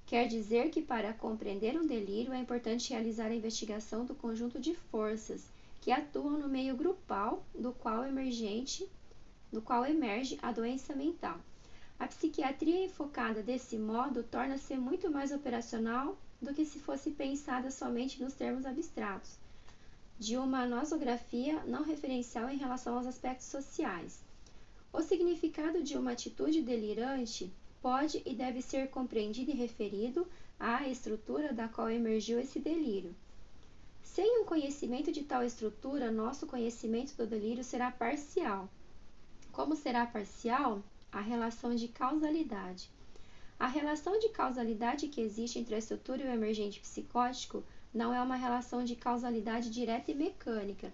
Quer dizer que, para compreender um delírio, é importante realizar a investigação do conjunto de forças que atuam no meio grupal do qual emerge a doença mental. A psiquiatria enfocada desse modo torna-se muito mais operacional do que se fosse pensada somente nos termos abstratos, de uma nosografia não referencial em relação aos aspectos sociais. O significado de uma atitude delirante pode e deve ser compreendido e referido à estrutura da qual emergiu esse delírio. Sem um conhecimento de tal estrutura, nosso conhecimento do delírio será parcial. Como será parcial? A relação de causalidade. A relação de causalidade que existe entre a estrutura e o emergente psicótico não é uma relação de causalidade direta e mecânica.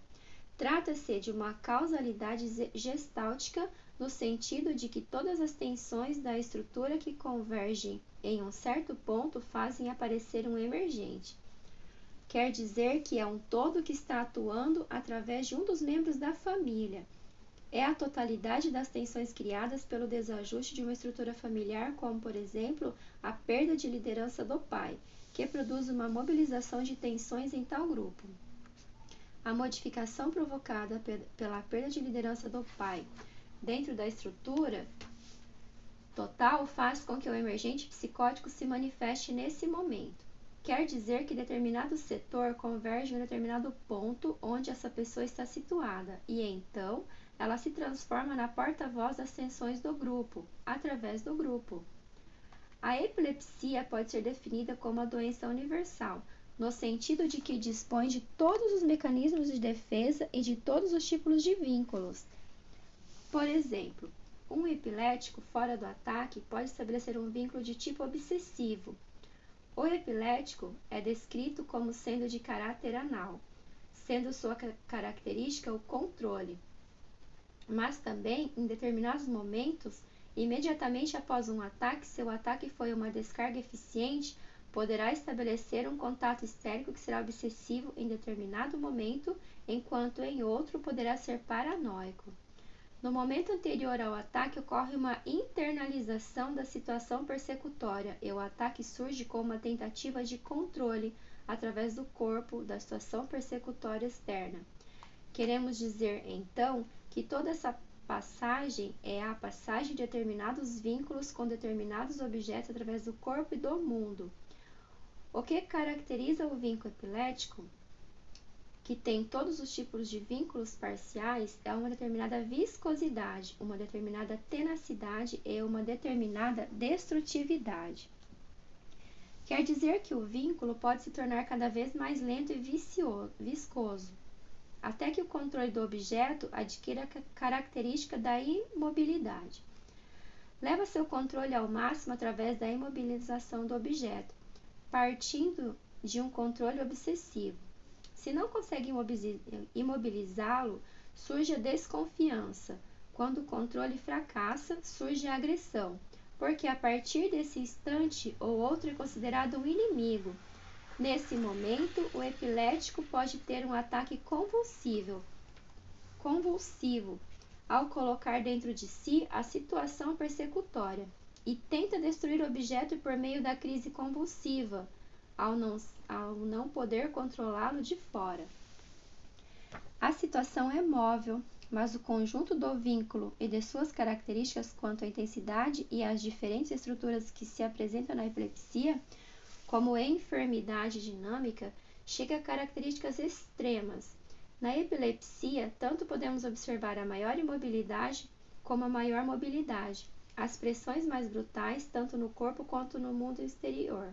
Trata-se de uma causalidade gestáltica, no sentido de que todas as tensões da estrutura que convergem em um certo ponto fazem aparecer um emergente. Quer dizer que é um todo que está atuando através de um dos membros da família. É a totalidade das tensões criadas pelo desajuste de uma estrutura familiar, como, por exemplo, a perda de liderança do pai, que produz uma mobilização de tensões em tal grupo. A modificação provocada pela perda de liderança do pai dentro da estrutura total faz com que o emergente psicótico se manifeste nesse momento. Quer dizer que determinado setor converge em um determinado ponto onde essa pessoa está situada, e então ela se transforma na porta-voz das tensões do grupo, através do grupo. A epilepsia pode ser definida como a doença universal, no sentido de que dispõe de todos os mecanismos de defesa e de todos os tipos de vínculos. Por exemplo, um epilético fora do ataque pode estabelecer um vínculo de tipo obsessivo. O epilético é descrito como sendo de caráter anal, sendo sua característica o controle. Mas também, em determinados momentos, imediatamente após um ataque, se o ataque foi uma descarga eficiente, poderá estabelecer um contato histérico que será obsessivo em determinado momento, enquanto em outro poderá ser paranoico. No momento anterior ao ataque, ocorre uma internalização da situação persecutória e o ataque surge como uma tentativa de controle através do corpo da situação persecutória externa. Queremos dizer, então, que toda essa passagem é a passagem de determinados vínculos com determinados objetos através do corpo e do mundo. O que caracteriza o vínculo epilético, que tem todos os tipos de vínculos parciais, é uma determinada viscosidade, uma determinada tenacidade e uma determinada destrutividade. Quer dizer que o vínculo pode se tornar cada vez mais lento e viscoso, até que o controle do objeto adquira a característica da imobilidade. Leva seu controle ao máximo através da imobilização do objeto, partindo de um controle obsessivo. Se não consegue imobilizá-lo, surge a desconfiança. Quando o controle fracassa, surge a agressão, porque a partir desse instante o outro é considerado um inimigo. Nesse momento, o epilético pode ter um ataque convulsivo, ao colocar dentro de si a situação persecutória, e tenta destruir o objeto por meio da crise convulsiva, ao não poder controlá-lo de fora. A situação é móvel, mas o conjunto do vínculo e de suas características quanto à intensidade e às diferentes estruturas que se apresentam na epilepsia, como enfermidade dinâmica, chega a características extremas. Na epilepsia, tanto podemos observar a maior imobilidade como a maior mobilidade, as pressões mais brutais tanto no corpo quanto no mundo exterior,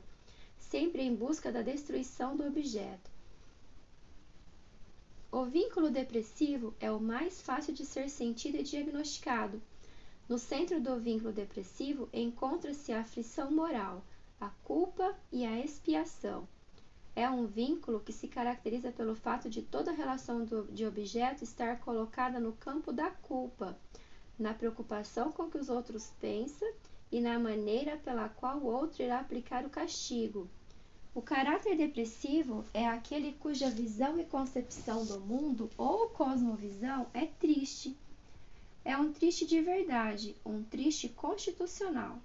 sempre em busca da destruição do objeto. O vínculo depressivo é o mais fácil de ser sentido e diagnosticado. No centro do vínculo depressivo encontra-se a aflição moral, a culpa e a expiação. É um vínculo que se caracteriza pelo fato de toda a relação de objeto estar colocada no campo da culpa, na preocupação com o que os outros pensam e na maneira pela qual o outro irá aplicar o castigo. O caráter depressivo é aquele cuja visão e concepção do mundo ou cosmovisão é triste. É um triste de verdade, um triste constitucional.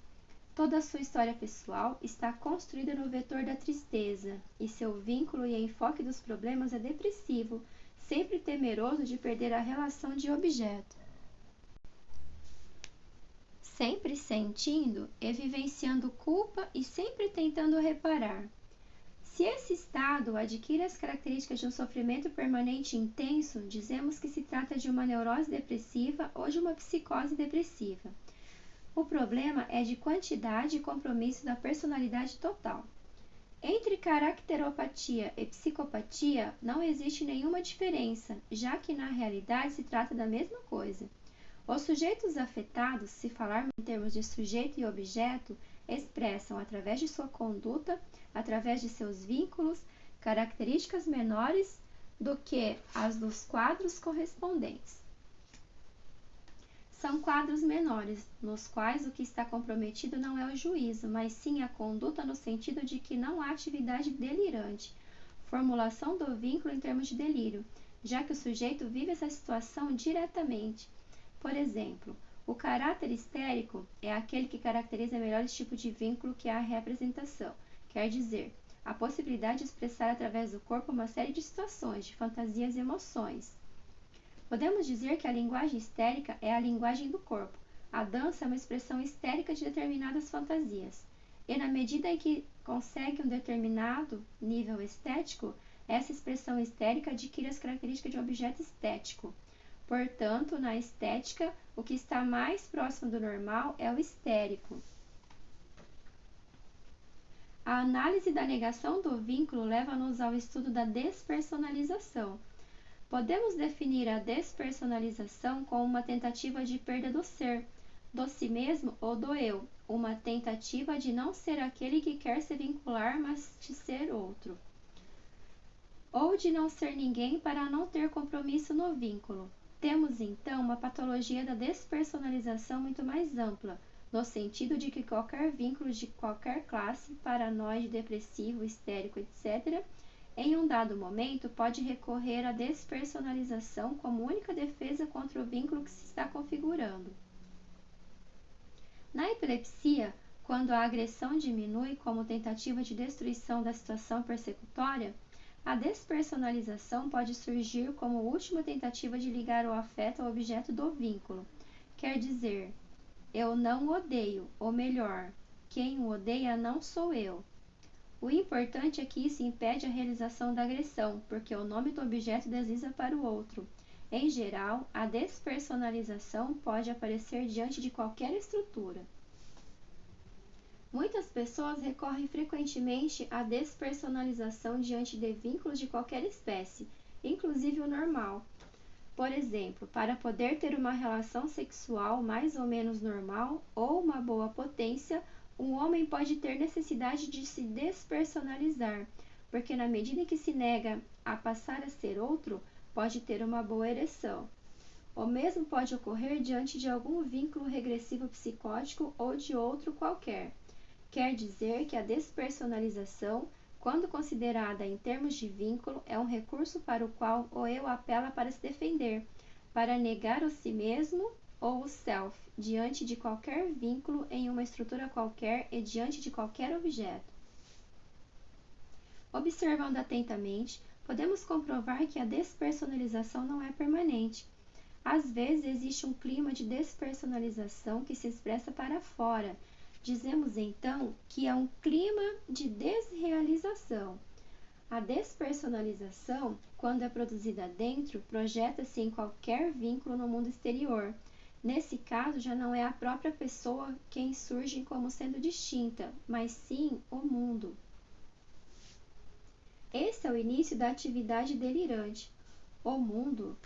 Toda a sua história pessoal está construída no vetor da tristeza, e seu vínculo e enfoque dos problemas é depressivo, sempre temeroso de perder a relação de objeto. Sempre sentindo e vivenciando culpa e sempre tentando reparar. Se esse estado adquire as características de um sofrimento permanente e intenso, dizemos que se trata de uma neurose depressiva ou de uma psicose depressiva. O problema é de quantidade e compromisso da personalidade total. Entre caracteropatia e psicopatia não existe nenhuma diferença, já que na realidade se trata da mesma coisa. Os sujeitos afetados, se falarmos em termos de sujeito e objeto, expressam através de sua conduta, através de seus vínculos, características menores do que as dos quadros correspondentes. São quadros menores, nos quais o que está comprometido não é o juízo, mas sim a conduta no sentido de que não há atividade delirante, formulação do vínculo em termos de delírio, já que o sujeito vive essa situação diretamente. Por exemplo, o caráter histérico é aquele que caracteriza melhor esse tipo de vínculo que é a representação, quer dizer, a possibilidade de expressar através do corpo uma série de situações, de fantasias e emoções. Podemos dizer que a linguagem histérica é a linguagem do corpo. A dança é uma expressão histérica de determinadas fantasias. E na medida em que consegue um determinado nível estético, essa expressão histérica adquire as características de um objeto estético. Portanto, na estética, o que está mais próximo do normal é o histérico. A análise da negação do vínculo leva-nos ao estudo da despersonalização. Podemos definir a despersonalização como uma tentativa de perda do ser, do si mesmo ou do eu, uma tentativa de não ser aquele que quer se vincular, mas de ser outro. Ou de não ser ninguém para não ter compromisso no vínculo. Temos então uma patologia da despersonalização muito mais ampla, no sentido de que qualquer vínculo de qualquer classe, paranoide, depressivo, histérico, etc., em um dado momento pode recorrer à despersonalização como única defesa contra o vínculo que se está configurando. Na epilepsia, quando a agressão diminui como tentativa de destruição da situação persecutória, a despersonalização pode surgir como última tentativa de ligar o afeto ao objeto do vínculo. Quer dizer, eu não o odeio, ou melhor, quem o odeia não sou eu. O importante é que isso impede a realização da agressão, porque o nome do objeto desliza para o outro. Em geral, a despersonalização pode aparecer diante de qualquer estrutura. Muitas pessoas recorrem frequentemente à despersonalização diante de vínculos de qualquer espécie, inclusive o normal. Por exemplo, para poder ter uma relação sexual mais ou menos normal ou uma boa potência, um homem pode ter necessidade de se despersonalizar, porque na medida em que se nega a passar a ser outro, pode ter uma boa ereção. O mesmo pode ocorrer diante de algum vínculo regressivo psicótico ou de outro qualquer. Quer dizer que a despersonalização, quando considerada em termos de vínculo, é um recurso para o qual o eu apela para se defender, para negar o si mesmo ou o self diante de qualquer vínculo em uma estrutura qualquer e diante de qualquer objeto. Observando atentamente, podemos comprovar que a despersonalização não é permanente. Às vezes existe um clima de despersonalização que se expressa para fora. Dizemos então que é um clima de desrealização. A despersonalização, quando é produzida dentro, projeta-se em qualquer vínculo no mundo exterior. Nesse caso, já não é a própria pessoa quem surge como sendo distinta, mas sim o mundo. Esse é o início da atividade delirante. O mundo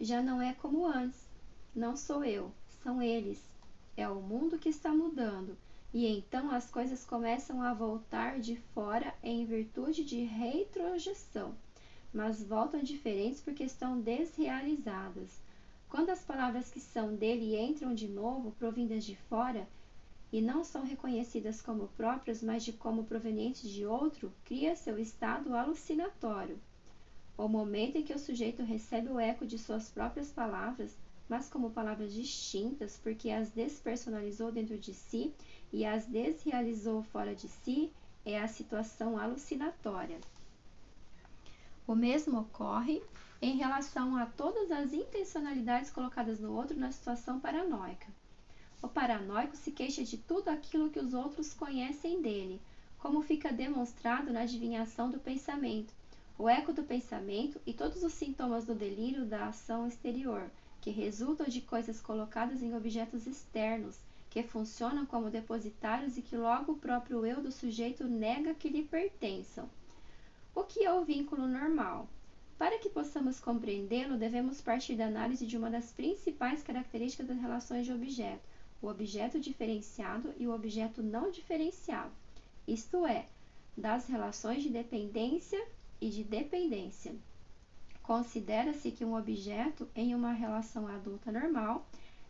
já não é como antes. Não sou eu, são eles. É o mundo que está mudando, e então as coisas começam a voltar de fora em virtude de retrojeção, mas voltam diferentes porque estão desrealizadas. Quando as palavras que são dele entram de novo, provindas de fora, e não são reconhecidas como próprias, mas de como provenientes de outro, cria-se o estado alucinatório. O momento em que o sujeito recebe o eco de suas próprias palavras, mas como palavras distintas, porque as despersonalizou dentro de si e as desrealizou fora de si, é a situação alucinatória. O mesmo ocorre em relação a todas as intencionalidades colocadas no outro na situação paranoica. O paranoico se queixa de tudo aquilo que os outros conhecem dele, como fica demonstrado na adivinhação do pensamento, o eco do pensamento e todos os sintomas do delírio da ação exterior, que resultam de coisas colocadas em objetos externos, que funcionam como depositários e que logo o próprio eu do sujeito nega que lhe pertençam. O que é o vínculo normal? Para que possamos compreendê-lo, devemos partir da análise de uma das principais características das relações de objeto, o objeto diferenciado e o objeto não diferenciado, isto é, das relações de dependência e de dependência. Considera-se que um objeto em uma relação adulta normal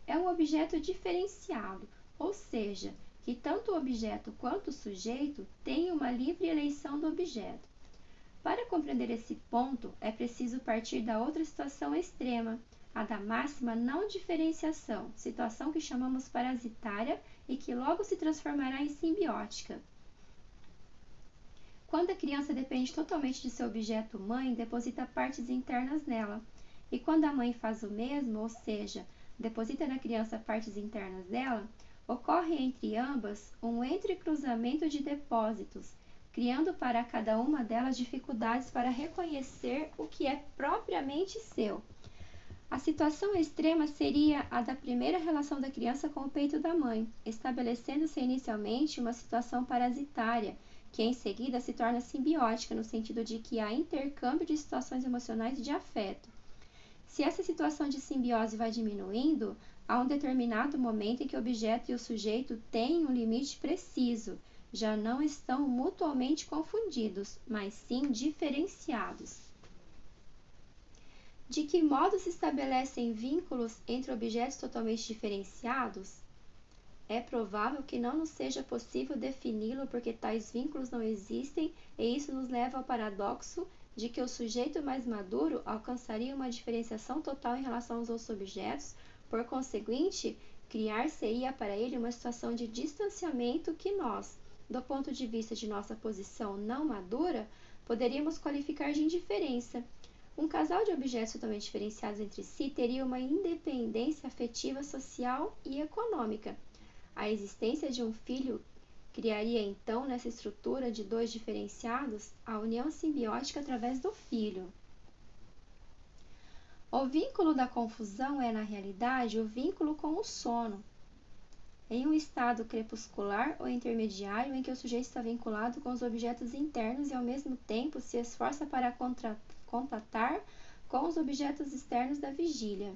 é um objeto diferenciado, ou seja, que tanto o objeto quanto o sujeito têm uma livre eleição do objeto. Para compreender esse ponto, é preciso partir da outra situação extrema, a da máxima não diferenciação, situação que chamamos parasitária e que logo se transformará em simbiótica. Quando a criança depende totalmente de seu objeto mãe, deposita partes internas nela. E quando a mãe faz o mesmo, ou seja, deposita na criança partes internas dela, ocorre entre ambas um entrecruzamento de depósitos, criando para cada uma delas dificuldades para reconhecer o que é propriamente seu. A situação extrema seria a da primeira relação da criança com o peito da mãe, estabelecendo-se inicialmente uma situação parasitária, que em seguida se torna simbiótica, no sentido de que há intercâmbio de situações emocionais e de afeto. Se essa situação de simbiose vai diminuindo, há um determinado momento em que o objeto e o sujeito têm um limite preciso, já não estão mutuamente confundidos, mas sim diferenciados. De que modo se estabelecem vínculos entre objetos totalmente diferenciados? É provável que não nos seja possível defini-lo porque tais vínculos não existem, e isso nos leva ao paradoxo de que o sujeito mais maduro alcançaria uma diferenciação total em relação aos outros objetos, por conseguinte, criar-se-ia para ele uma situação de distanciamento que nós, do ponto de vista de nossa posição não madura, poderíamos qualificar de indiferença. Um casal de objetos totalmente diferenciados entre si teria uma independência afetiva, social e econômica. A existência de um filho criaria então, nessa estrutura de dois diferenciados, a união simbiótica através do filho. O vínculo da confusão é, na realidade, o vínculo com o sono. Em um estado crepuscular ou intermediário em que o sujeito está vinculado com os objetos internos e ao mesmo tempo se esforça para contatar com os objetos externos da vigília.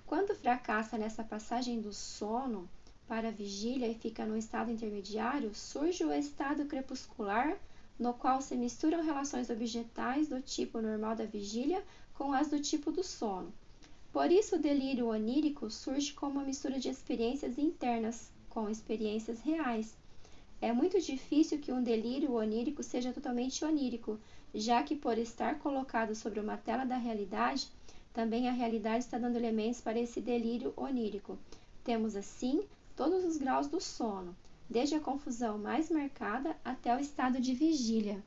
Quando fracassa nessa passagem do sono para a vigília e fica no estado intermediário, surge o estado crepuscular, no qual se misturam relações objetais do tipo normal da vigília com as do tipo do sono. Por isso, o delírio onírico surge como uma mistura de experiências internas com experiências reais. É muito difícil que um delírio onírico seja totalmente onírico, já que, por estar colocado sobre uma tela da realidade, também a realidade está dando elementos para esse delírio onírico. Temos, assim, todos os graus do sono, desde a confusão mais marcada até o estado de vigília.